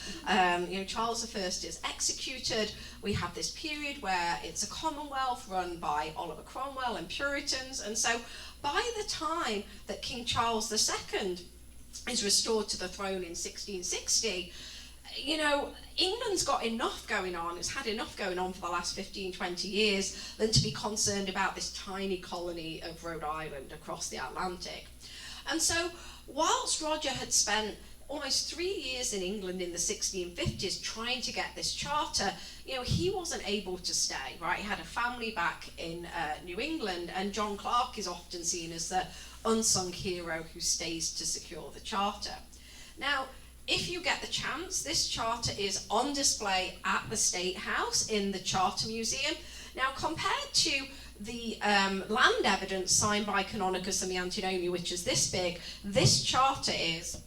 Charles I is executed. We have this period where it's a commonwealth run by Oliver Cromwell and Puritans. And so by the time that King Charles II is restored to the throne in 1660, England's got enough going on, it's had enough going on for the last 15, 20 years than to be concerned about this tiny colony of Rhode Island across the Atlantic. And so, whilst Roger had spent almost 3 years in England in the 1650s trying to get this charter, he wasn't able to stay, right? He had a family back in New England, and John Clarke is often seen as the unsung hero who stays to secure the charter. Now, if you get the chance, this charter is on display at the State House in the Charter Museum. Now, compared to the land evidence signed by Canonicus and the Antinomi, which is this big, this charter is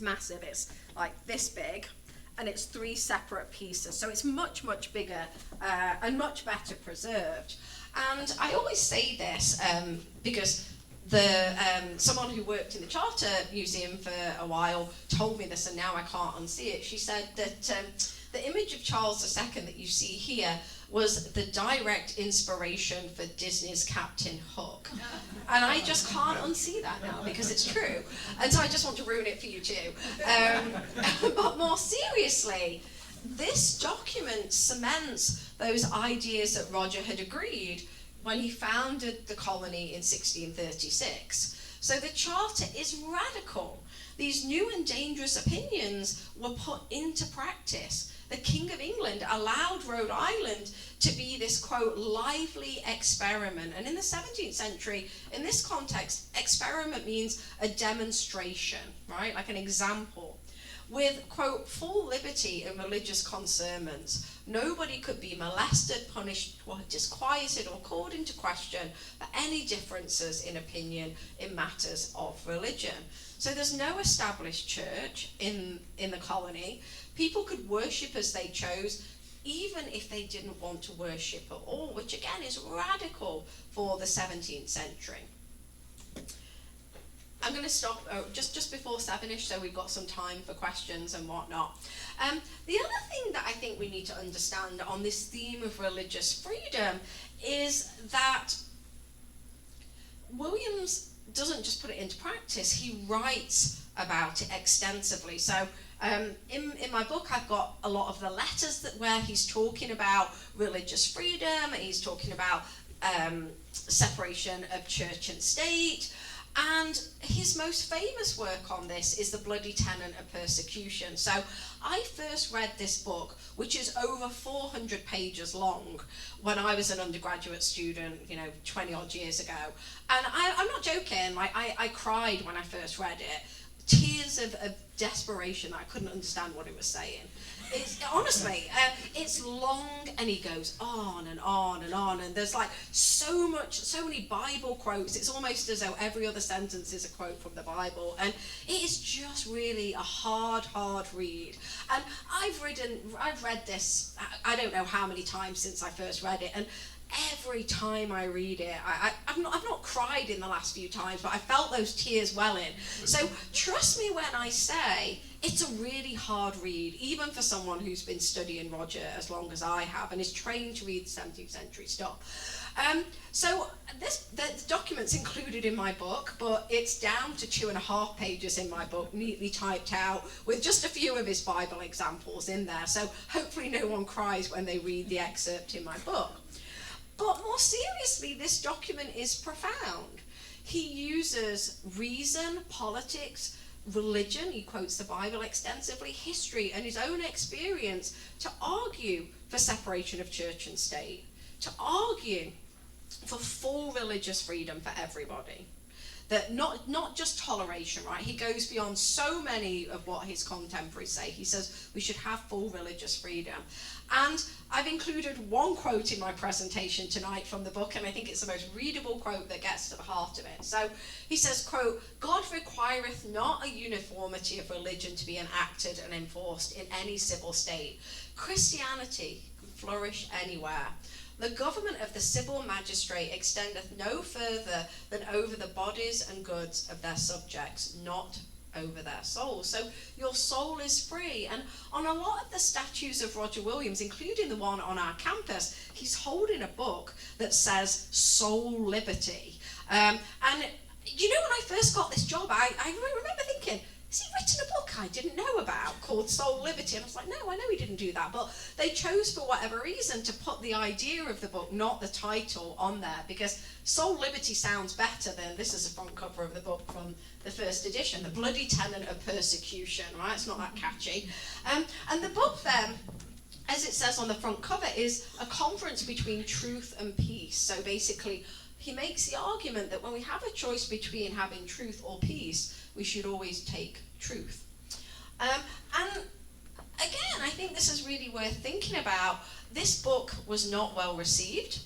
massive. It's like this big, and it's 3 separate pieces. So it's much, much bigger and much better preserved. And I always say this because someone who worked in the Charter Museum for a while told me this, and now I can't unsee it. She said that the image of Charles II that you see here was the direct inspiration for Disney's Captain Hook. And I just can't unsee that now because it's true. And so I just want to ruin it for you too. But more seriously, this document cements those ideas that Roger had agreed when he founded the colony in 1636. So the charter is radical. These new and dangerous opinions were put into practice. The King of England allowed Rhode Island to be this, quote, lively experiment. And in the 17th century, in this context, experiment means a demonstration, right? Like an example. With, quote, full liberty in religious concernments. Nobody could be molested, punished, or disquieted, or called into question for any differences in opinion in matters of religion. So there's no established church in the colony. People could worship as they chose, even if they didn't want to worship at all, which again is radical for the 17th century. I'm going to stop just before 7ish, so we've got some time for questions and whatnot. The other thing that I think we need to understand on this theme of religious freedom is that Williams doesn't just put it into practice, he writes about it extensively. So in my book, I've got a lot of the letters where he's talking about religious freedom, he's talking about separation of church and state. And his most famous work on this is The Bloody Tenant of Persecution. So I first read this book, which is over 400 pages long, when I was an undergraduate student, 20 odd years ago. And I'm not joking, I cried when I first read it. Tears of desperation. I couldn't understand what he was saying. Honestly, it's long, and he goes on and on and on, and there's like so many Bible quotes. It's almost as though every other sentence is a quote from the Bible, and it is just really a hard read. And I've read this, I don't know how many times since I first read it, and every time I read it, I've not cried in the last few times, but I felt those tears welling. So trust me when I say it's a really hard read, even for someone who's been studying Roger as long as I have and is trained to read 17th century stuff. So the document's included in my book, but it's down to 2.5 pages in my book, neatly typed out, with just a few of his Bible examples in there. So hopefully no one cries when they read the excerpt in my book. But more seriously, this document is profound. He uses reason, politics, religion, he quotes the Bible extensively, history, and his own experience to argue for separation of church and state, to argue for full religious freedom for everybody. That not just toleration, right? He goes beyond so many of what his contemporaries say. He says we should have full religious freedom. And I've included one quote in my presentation tonight from the book, and I think it's the most readable quote that gets to the heart of it. So he says, quote, "God requireth not a uniformity of religion to be enacted and enforced in any civil state. Christianity can flourish anywhere. The government of the civil magistrate extendeth no further than over the bodies and goods of their subjects, not over their souls." So your soul is free. And on a lot of the statues of Roger Williams, including the one on our campus, he's holding a book that says soul liberty. And when I first got this job, I remember thinking, has he written a book I didn't know about called Soul Liberty? And I was like, no, I know he didn't do that. But they chose, for whatever reason, to put the idea of the book, not the title, on there, because Soul Liberty sounds better than, this is the front cover of the book from the first edition, The Bloody Tenant of Persecution, right? It's not that catchy. And the book then, as it says on the front cover, is a conference between truth and peace. So basically, he makes the argument that when we have a choice between having truth or peace, we should always take truth. And again, I think this is really worth thinking about. This book was not well received.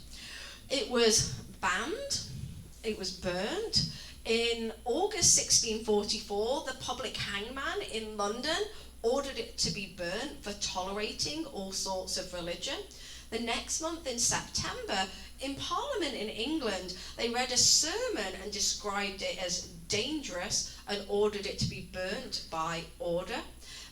It was banned. It was burnt. In August 1644, the public hangman in London ordered it to be burnt for tolerating all sorts of religion. The next month in September, in Parliament in England, they read a sermon and described it as dangerous and ordered it to be burnt by order.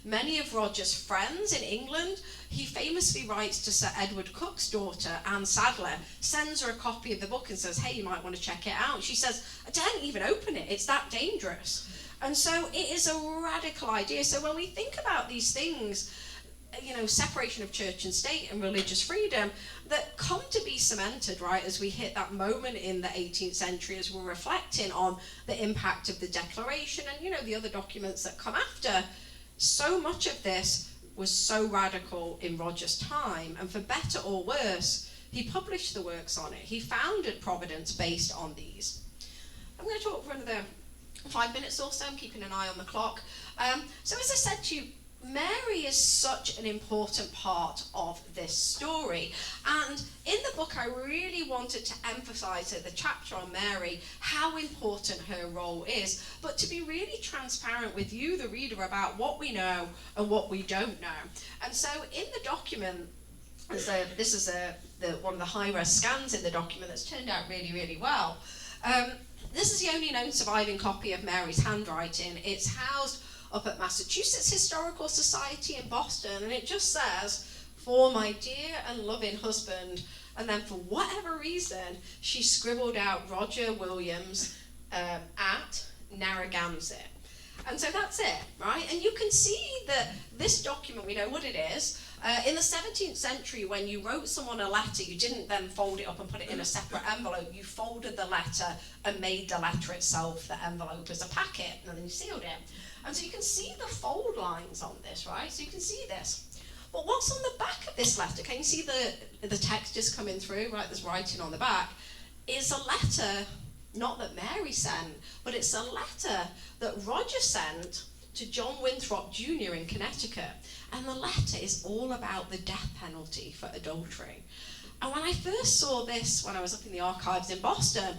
Many of Roger's friends in England, he famously writes to Sir Edward Cook's daughter, Anne Sadler, sends her a copy of the book and says, hey, you might want to check it out. She says, I didn't even open it, it's that dangerous. And so it is a radical idea. So when we think about these things, you know, separation of church and state and religious freedom that come to be cemented, right, as we hit that moment in the 18th century, as we're reflecting on the impact of the Declaration and, you know, the other documents that come after. So much of this was so radical in Roger's time, and for better or worse, he published the works on it. He founded Providence based on these. I'm going to talk for another 5 minutes or so. I'm keeping an eye on the clock. So as I said to you, Mary is such an important part of this story, and in the book I really wanted to emphasize at the chapter on Mary how important her role is, but to be really transparent with you, the reader, about what we know and what we don't know. And so in the document, this is one of the high-res scans in the document that's turned out really, really well. This is the only known surviving copy of Mary's handwriting. It's housed up at Massachusetts Historical Society in Boston, and it just says, for my dear and loving husband, and then for whatever reason, she scribbled out Roger Williams at Narragansett. And so that's it, right? And you can see that this document, we know what it is. In the 17th century, when you wrote someone a letter, you didn't then fold it up and put it in a separate envelope. You folded the letter and made the letter itself, the envelope, as a packet, and then you sealed it. And so you can see the fold lines on this, right? So you can see this. But what's on the back of this letter? Can you see the text just coming through, right? There's writing on the back. Is a letter, not that Mary sent, but it's a letter that Roger sent to John Winthrop Jr. in Connecticut. And the letter is all about the death penalty for adultery. And when I first saw this, when I was up in the archives in Boston,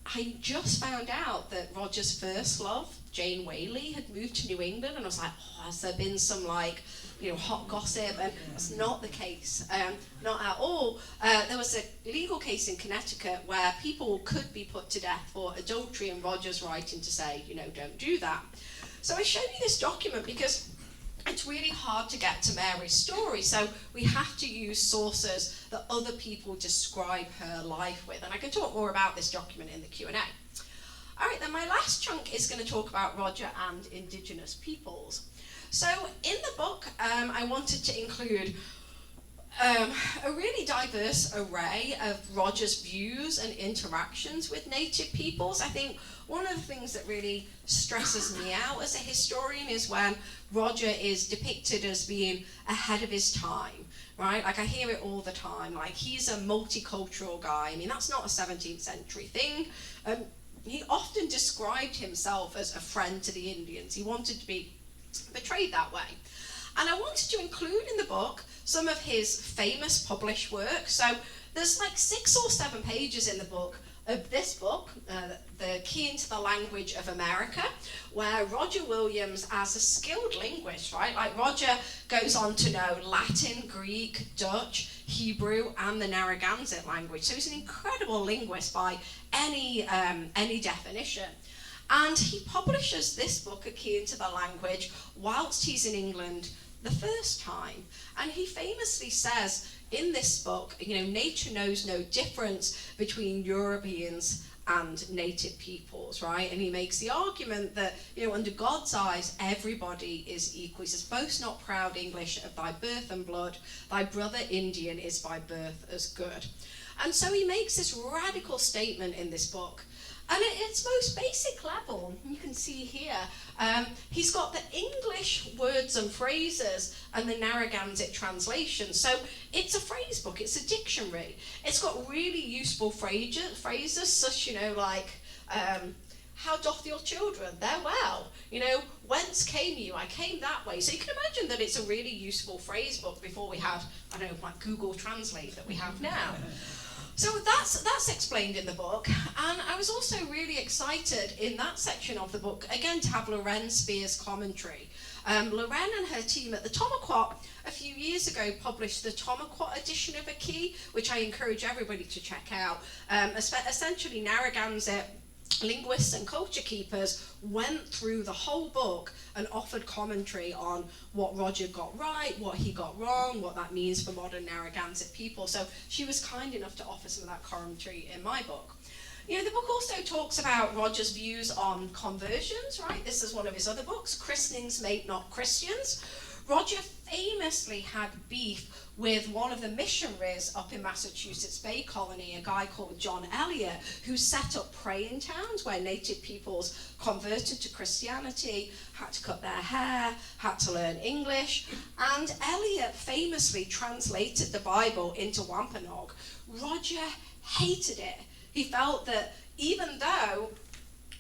I just found out that Roger's first love, Jane Whaley, had moved to New England, and I was like, oh, has there been some, like, you know, hot gossip? And that's not the case, not at all. There was a legal case in Connecticut where people could be put to death for adultery, and Roger's writing to say, you know, don't do that. So I showed you this document because it's really hard to get to Mary's story, so we have to use sources that other people describe her life with, and I can talk more about this document in the Q&A. All right, then my last chunk is going to talk about Roger and Indigenous peoples. So in the book, I wanted to include a really diverse array of Roger's views and interactions with native peoples. I think one of the things that really stresses me out as a historian is when Roger is depicted as being ahead of his time, right? Like, I hear it all the time, like, he's a multicultural guy. I mean, that's not a 17th century thing. He often described himself as a friend to the Indians. He wanted to be portrayed that way. And I wanted to include in the book some of his famous published work. So there's like 6 or 7 pages in the book of this book, The Key into the Language of America, where Roger Williams, as a skilled linguist, right, like Roger goes on to know Latin, Greek, Dutch, Hebrew, and the Narragansett language. So he's an incredible linguist by any definition. And he publishes this book, A Key into the Language, whilst he's in England the first time. And he famously says in this book, you know, nature knows no difference between Europeans and native peoples, right? And he makes the argument that, you know, under God's eyes, everybody is equal. He says, boast not proud English of thy birth and blood, thy brother Indian is by birth as good. And so he makes this radical statement in this book. And at its most basic level, you can see here, he's got the English words and phrases and the Narragansett translation. So it's a phrase book, it's a dictionary. It's got really useful phrases such, like, how doth your children? They're well. Whence came you? I came that way. So you can imagine that it's a really useful phrase book before we had, like Google Translate that we have now. So that's explained in the book, and I was also really excited in that section of the book, again, to have Lorraine Spear's commentary. Lorraine and her team at the Tomaquat a few years ago published the Tomaquat edition of A Key, which I encourage everybody to check out. Essentially, Narragansett linguists and culture keepers went through the whole book and offered commentary on what Roger got right, what he got wrong, what that means for modern Narragansett people. So she was kind enough to offer some of that commentary in my book. The book also talks about Roger's views on conversions, right? This is one of his other books, Christenings Make Not Christians. Roger famously had beef with one of the missionaries up in Massachusetts Bay Colony, a guy called John Eliot, who set up praying towns where native peoples converted to Christianity, had to cut their hair, had to learn English, and Eliot famously translated the Bible into Wampanoag. Roger hated it. He felt that even though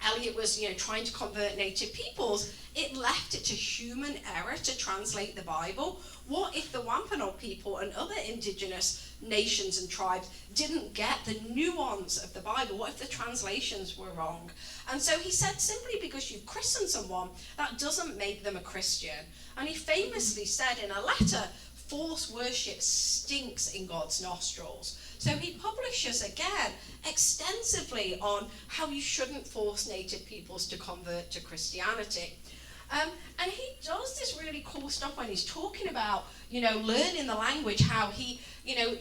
Eliot was, trying to convert native peoples, it left it to human error to translate the Bible. What if the Wampanoag people and other indigenous nations and tribes didn't get the nuance of the Bible? What if the translations were wrong? And so he said, simply because you've christened someone, that doesn't make them a Christian. And he famously said in a letter, false worship stinks in God's nostrils. So he publishes again extensively on how you shouldn't force native peoples to convert to Christianity. And he does this really cool stuff when he's talking about, learning the language, how he,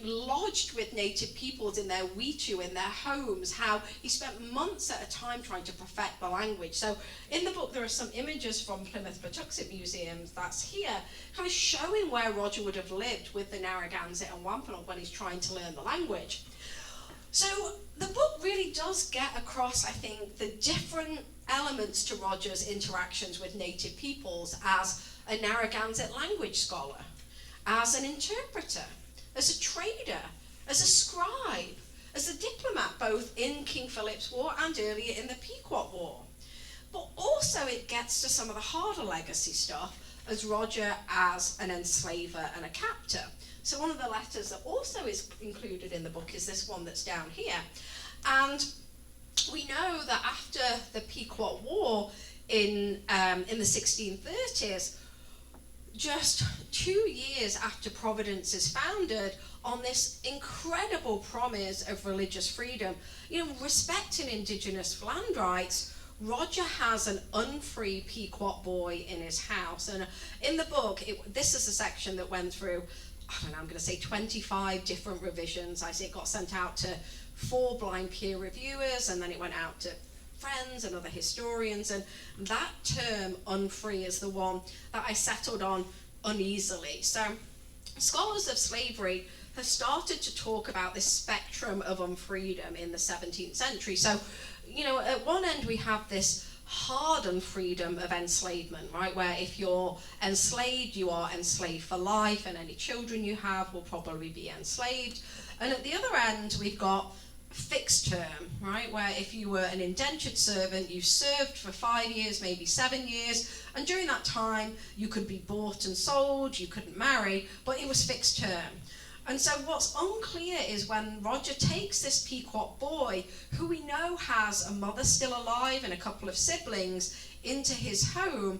lodged with native peoples in their weetu, in their homes, how he spent months at a time trying to perfect the language. So in the book, there are some images from Plymouth Patuxent Museums, that's here, kind of showing where Roger would have lived with the Narragansett and Wampanoag when he's trying to learn the language. So the book really does get across, I think, the different elements to Roger's interactions with native peoples as a Narragansett language scholar, as an interpreter, as a trader, as a scribe, as a diplomat, both in King Philip's War and earlier in the Pequot War. But also it gets to some of the harder legacy stuff as Roger as an enslaver and a captor. So one of the letters that also is included in the book is this one that's down here. And we know that after the Pequot War in the 1630s, just 2 years after Providence is founded, on this incredible promise of religious freedom, respecting Indigenous land rights, Roger has an unfree Pequot boy in his house. And in the book, this is a section that went through, I'm going to say 25 different revisions. I say it got sent out to 4 blind peer reviewers, and then it went out to friends and other historians, and that term unfree is the one that I settled on uneasily. So scholars of slavery have started to talk about this spectrum of unfreedom in the 17th century. So, at one end we have this hard unfreedom of enslavement, right, where if you're enslaved, you are enslaved for life, and any children you have will probably be enslaved. And at the other end, we've got fixed term, right, where if you were an indentured servant, you served for 5 years, maybe 7 years, and during that time you could be bought and sold, you couldn't marry, but it was fixed term. And so what's unclear is when Roger takes this Pequot boy, who we know has a mother still alive and a couple of siblings, into his home,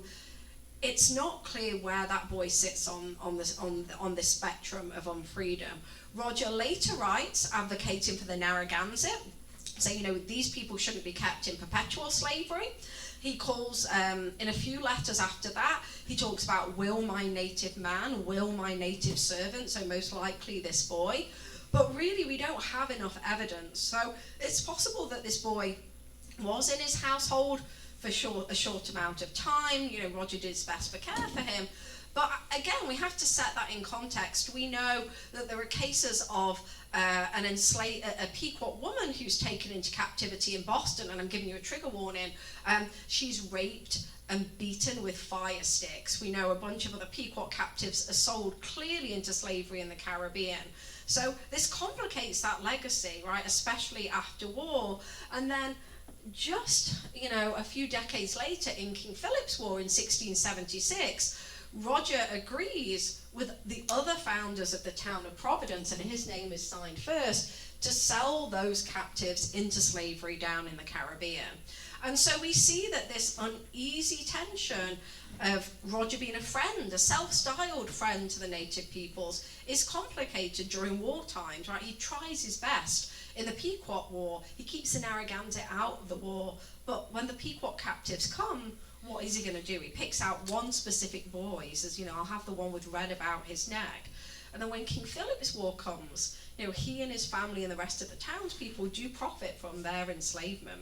it's not clear where that boy sits on this spectrum of unfreedom. Roger later writes, advocating for the Narragansett, saying, these people shouldn't be kept in perpetual slavery. He calls, in a few letters after that, he talks about will my native man, will my native servant, so most likely this boy. But really, we don't have enough evidence. So it's possible that this boy was in his household for a short amount of time. You know, Roger did his best to care for him. But again, we have to set that in context. We know that there are cases of a Pequot woman who's taken into captivity in Boston, and I'm giving you a trigger warning. She's raped and beaten with fire sticks. We know a bunch of other Pequot captives are sold clearly into slavery in the Caribbean. So this complicates that legacy, right, especially after war. And then just, you know, a few decades later in King Philip's War in 1676, Roger agrees with the other founders of the town of Providence, and his name is signed first, to sell those captives into slavery down in the Caribbean. And so we see that this uneasy tension of Roger being a friend, a self-styled friend to the native peoples, is complicated during war times, right? He tries his best. In the Pequot War, he keeps the Narragansett out of the war, but when the Pequot captives come, what is he going to do? He picks out one specific boy. He says, you know, I'll have the one with red about his neck. And then when King Philip's War comes, you know, he and his family and the rest of the townspeople do profit from their enslavement.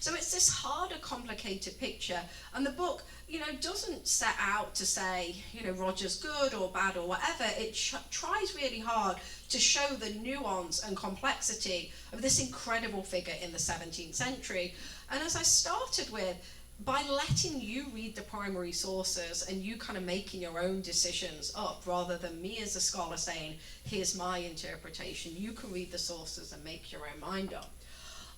So it's this harder, complicated picture. And the book, you know, doesn't set out to say, you know, Roger's good or bad or whatever. It tries really hard to show the nuance and complexity of this incredible figure in the 17th century. And as I started with, by letting you read the primary sources and you kind of making your own decisions up, rather than me as a scholar saying, here's my interpretation, you can read the sources and make your own mind up.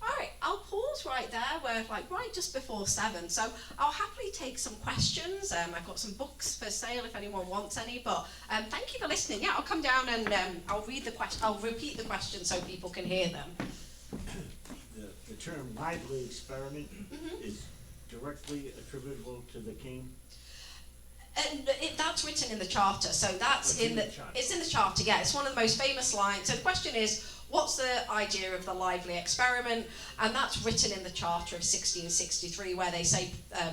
All right, I'll pause right there. We're like right just before 7, so I'll happily take some questions. I've got some books for sale if anyone wants any, but thank you for listening. Yeah, I'll come down and I'll read the question. I'll repeat the questions so people can hear them. The term lively experiment is directly attributable to the king? And that's written in the charter, so that's in the charter. It's in the charter, yeah. It's one of the most famous lines. So the question is, what's the idea of the lively experiment? And that's written in the charter of 1663, where they say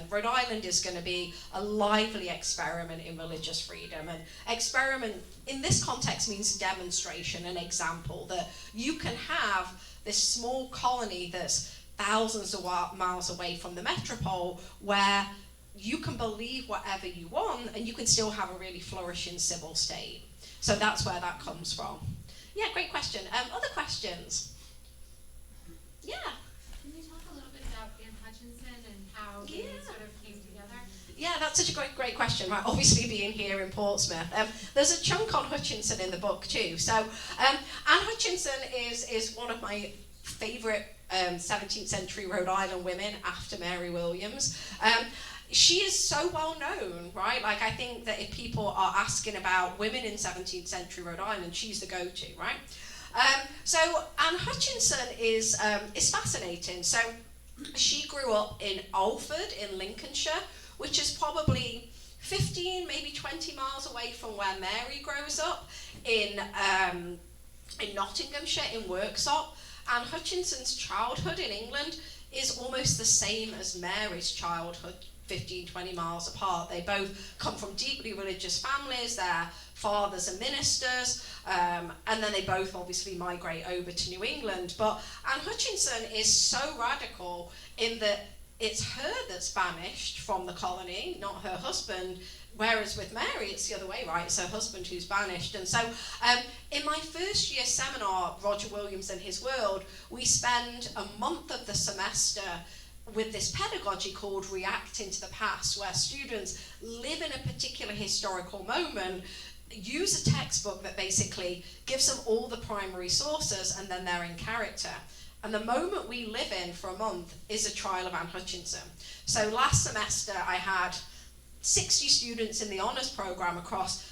Rhode Island is going to be a lively experiment in religious freedom. And experiment in this context means demonstration, an example, that you can have this small colony that's thousands of miles away from the metropole, where you can believe whatever you want and you can still have a really flourishing civil state. So that's where that comes from. Yeah, great question. Other questions? Yeah. Can you talk a little bit about Anne Hutchinson and how they sort of came together? Yeah, that's such a great question, right? Obviously being here in Portsmouth. There's a chunk on Hutchinson in the book too. So Anne Hutchinson is one of my favourite 17th century Rhode Island women after Mary Williams. She is so well known, right? Like, I think that if people are asking about women in 17th century Rhode Island, she's the go-to, right? So Anne Hutchinson is fascinating. So she grew up in Alford in Lincolnshire, which is probably 15, maybe 20 miles away from where Mary grows up, in Nottinghamshire, in Worksop. And Hutchinson's childhood in England is almost the same as Mary's childhood, 15, 20 miles apart. They both come from deeply religious families. Their fathers are ministers, and then they both obviously migrate over to New England. But Anne Hutchinson is so radical in that it's her that's banished from the colony, not her husband. Whereas with Mary, it's the other way, right? It's her husband who's banished. And so in my first year seminar, Roger Williams and His World, we spend a month of the semester with this pedagogy called Reacting to the Past, where students live in a particular historical moment, use a textbook that basically gives them all the primary sources, and then they're in character. And the moment we live in for a month is a trial of Anne Hutchinson. So last semester I had 60 students in the honours programme across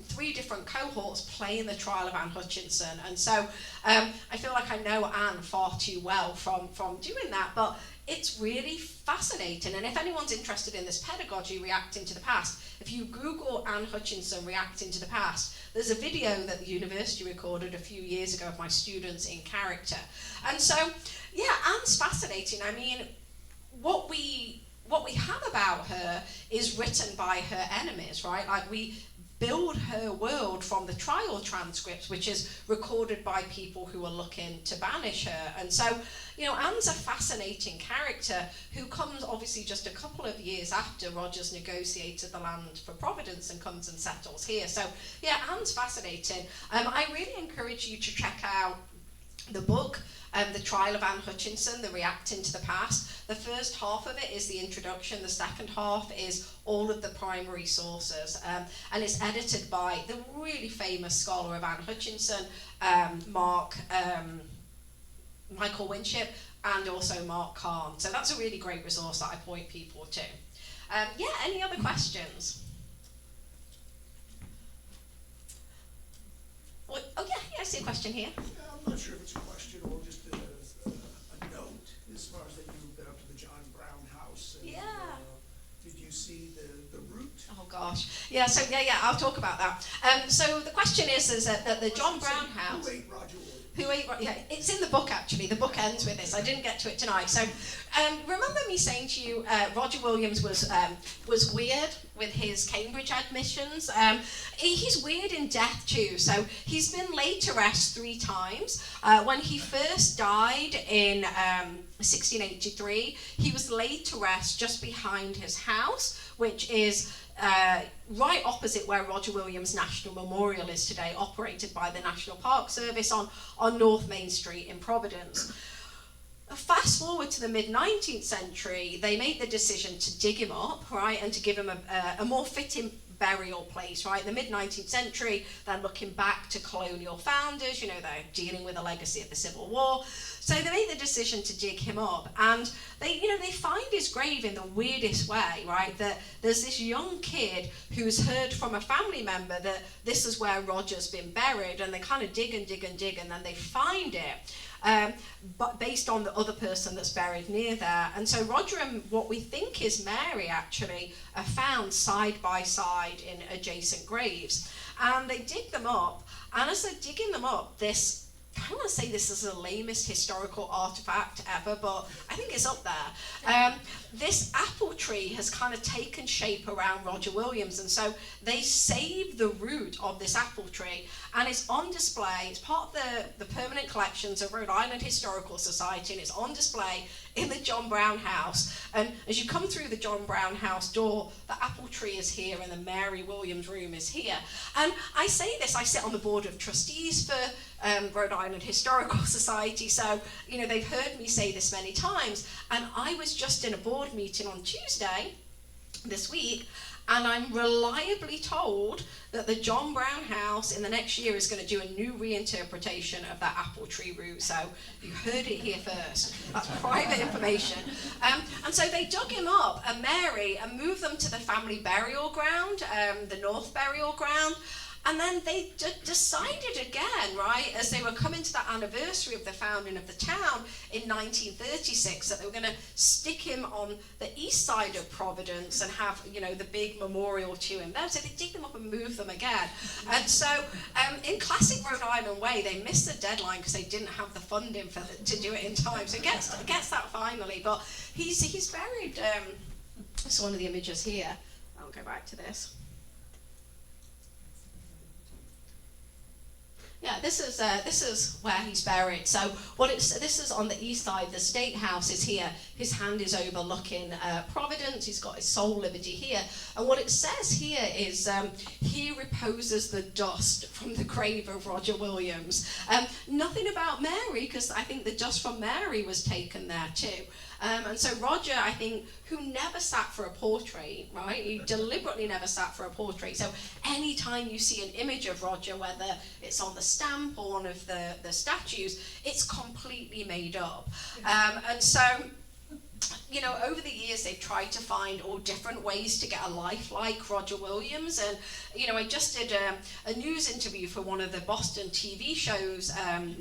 3 different cohorts playing the trial of Anne Hutchinson. And so I feel like I know Anne far too well from doing that, but it's really fascinating. And if anyone's interested in this pedagogy, Reacting to the Past, if you Google Anne Hutchinson Reacting to the Past, there's a video that the university recorded a few years ago of my students in character. And so, yeah, Anne's fascinating. I mean, what we have about her is written by her enemies, right? Like, we build her world from the trial transcripts, which is recorded by people who are looking to banish her. And so, you know, Anne's a fascinating character who comes obviously just a couple of years after Rogers negotiated the land for Providence and comes and settles here. So yeah, Anne's fascinating. I really encourage you to check out the book, The Trial of Anne Hutchinson, The Reacting to the Past. The first half of it is the introduction. The second half is all of the primary sources. And it's edited by the really famous scholar of Anne Hutchinson, Michael Winship, and also Mark Kahn. So that's a really great resource that I point people to. Yeah, any other questions? Oh yeah, I see a question here. I'm not sure if it's a question or just a note as far as that you've been up to the John Brown house. And, Yeah. Did you see the route? Oh gosh. Yeah, so yeah, I'll talk about that. So the question is that the John Brown house. Who ate Roger Williams? Yeah, it's in the book actually. The book ends with this. I didn't get to it tonight. So remember me saying to you, Roger Williams was weird with his Cambridge admissions. He's weird in death too. So he's been laid to rest 3 times. When he first died in 1683, he was laid to rest just behind his house, which is right opposite where Roger Williams National Memorial is today, operated by the National Park Service on North Main Street in Providence. Fast forward to the mid-19th century, they made the decision to dig him up, right, and to give him a more fitting burial place, right? The mid-19th century, they're looking back to colonial founders, you know, they're dealing with the legacy of the Civil War. So they made the decision to dig him up, and they find his grave in the weirdest way, right? That there's this young kid who's heard from a family member that this is where Roger's been buried, and they kind of dig and dig and dig, and then they find it. But based on the other person that's buried near there. And so Roger and what we think is Mary actually are found side by side in adjacent graves. And they dig them up, and as they're digging them up, I don't want to say this is the lamest historical artifact ever, but I think it's up there. This apple tree has kind of taken shape around Roger Williams, and so they save the root of this apple tree, and it's on display. It's part of the permanent collections of Rhode Island Historical Society, and it's on display in the John Brown house. And as you come through the John Brown house door, the apple tree is here, and the Mary Williams room is here. And I say this, I sit on the board of trustees for Rhode Island Historical Society, so you know they've heard me say this many times. And I was just in a board meeting on Tuesday this week, and I'm reliably told that the John Brown house in the next year is going to do a new reinterpretation of that apple tree route. So you heard it here first. That's private information. And so they dug him up, and Mary, and moved them to the family burial ground, the North Burial Ground. And then they decided again, right, as they were coming to that anniversary of the founding of the town in 1936, that they were going to stick him on the east side of Providence and have, you know, the big memorial to him there. So they dig them up and move them again. And so, in classic Rhode Island way, they missed the deadline because they didn't have the funding to do it in time. So it gets that finally. But he's buried. It's one of the images here. I'll go back to this. Yeah, this is where he's buried. So this is on the east side. The State House is here. His hand is overlooking Providence. He's got his sole liberty here. And what it says here is, here reposes the dust from the grave of Roger Williams. Nothing about Mary, because I think the dust from Mary was taken there too. And so Roger, I think, who never sat for a portrait, right? He deliberately never sat for a portrait. So anytime you see an image of Roger, whether it's on the stamp or one of the statues, it's completely made up. And so, you know, over the years, they've tried to find all different ways to get a life like Roger Williams. And, you know, I just did a news interview for one of the Boston TV shows,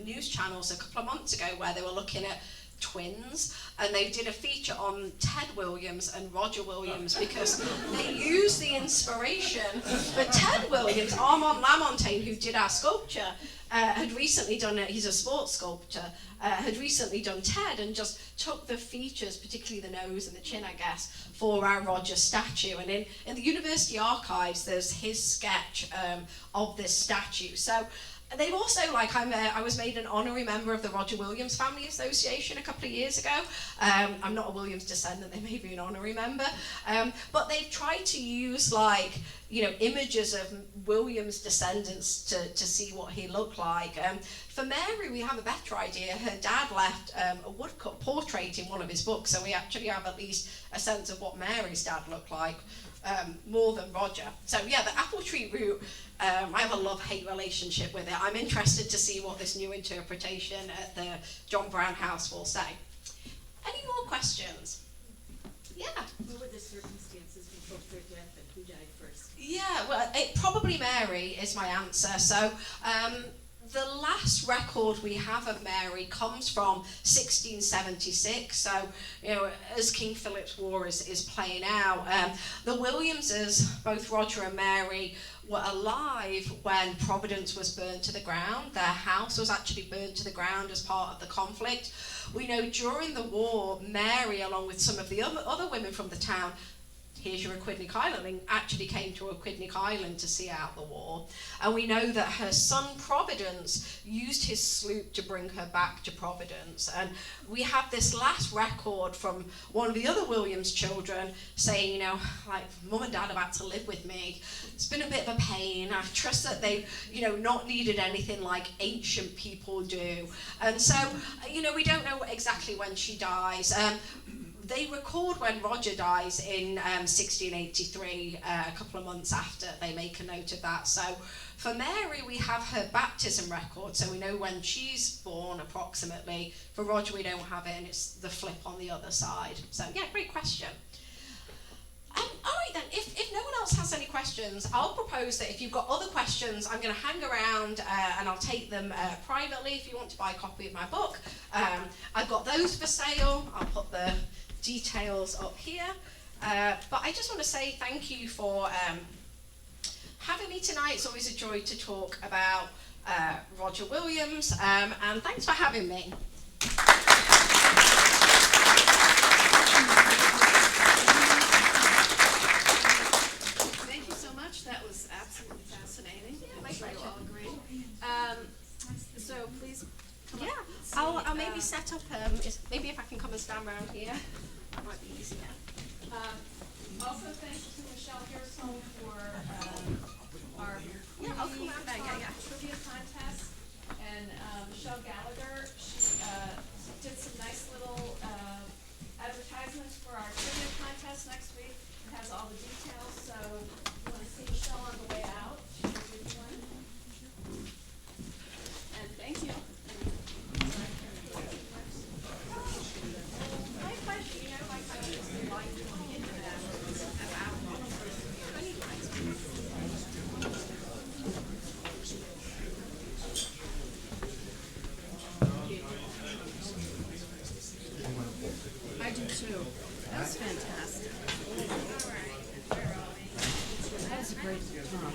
news channels a couple of months ago, where they were looking at twins, and they did a feature on Ted Williams and Roger Williams because they used the inspiration. But Ted Williams, Armand Lamontagne, who did our sculpture, had recently done it. He's a sports sculptor. Had recently done Ted and just took the features, particularly the nose and the chin, I guess, for our Roger statue. And in the university archives, there's his sketch of this statue. So they've also, like, I was made an honorary member of the Roger Williams Family Association a couple of years ago. I'm not a Williams descendant, they made me an honorary member. But they've tried to use, like, you know, images of Williams descendants to see what he looked like. For Mary, we have a better idea. Her dad left a woodcut portrait in one of his books, so we actually have at least a sense of what Mary's dad looked like, more than Roger. So yeah, the apple tree root, I have a love-hate relationship with it. I'm interested to see what this new interpretation at the John Brown House will say. Any more questions? Yeah. What were the circumstances before their death and who died first? Yeah, well, it probably Mary is my answer. So the last record we have of Mary comes from 1676. So, you know, as King Philip's War is playing out, the Williamses, both Roger and Mary, were alive when Providence was burned to the ground. Their house was actually burned to the ground as part of the conflict. We know during the war, Mary, along with some of the other women from the town, here's your Aquidneck Island, actually came to Aquidneck Island to see out the war. And we know that her son Providence used his sloop to bring her back to Providence. And we have this last record from one of the other Williams children saying, you know, like, Mum and Dad have had to live with me. It's been a bit of a pain. I trust that they've, you know, not needed anything like ancient people do. And so, you know, we don't know exactly when she dies. They record when Roger dies in 1683, a couple of months after. They make a note of that. So for Mary, we have her baptism record, so we know when she's born approximately. For Roger, we don't have it, and it's the flip on the other side. So yeah, great question. All right then, if no one else has any questions, I'll propose that if you've got other questions, I'm going to hang around and I'll take them privately if you want to buy a copy of my book. I've got those for sale. I'll put the details up here. But I just want to say thank you for having me tonight. It's always a joy to talk about Roger Williams, and thanks for having me. Thank you so much. That was absolutely fascinating. Yeah, my I'm sure you pleasure. all agree. So please come Yeah, up and see, I'll maybe set up, maybe if I can come and stand around here, that might be easier. Also, thanks to Michelle Pearsall for our Yeah, I'll come around there, yeah. trivia contest. And Michelle Gallagher, she did some nice little advertisements for our trivia contest next week. It has all the details, so if you want to see Michelle on the way out, she'll give you one. And thank you. My pleasure, you know, like I used to like to look into that about I do too. That's fantastic. That's a great talk.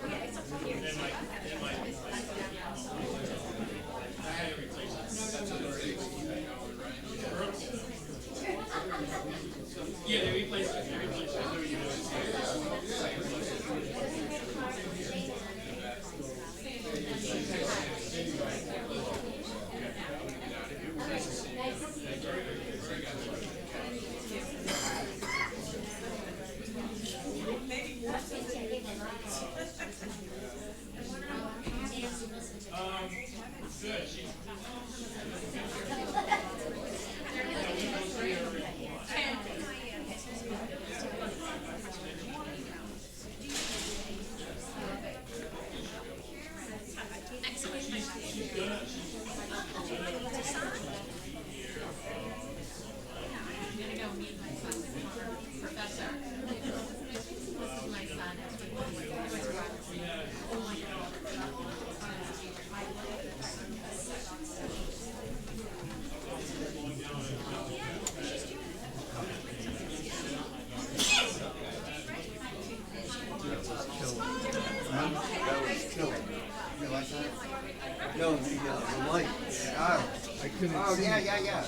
Okay, so That was killer. You like that? No, the light. I couldn't see. Yeah.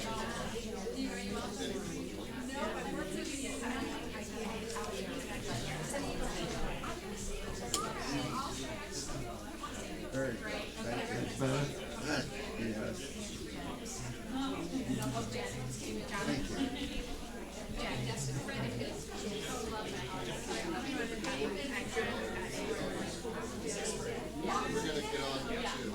Very good. Thank you. Yes. Thank you. We're gonna get on YouTube.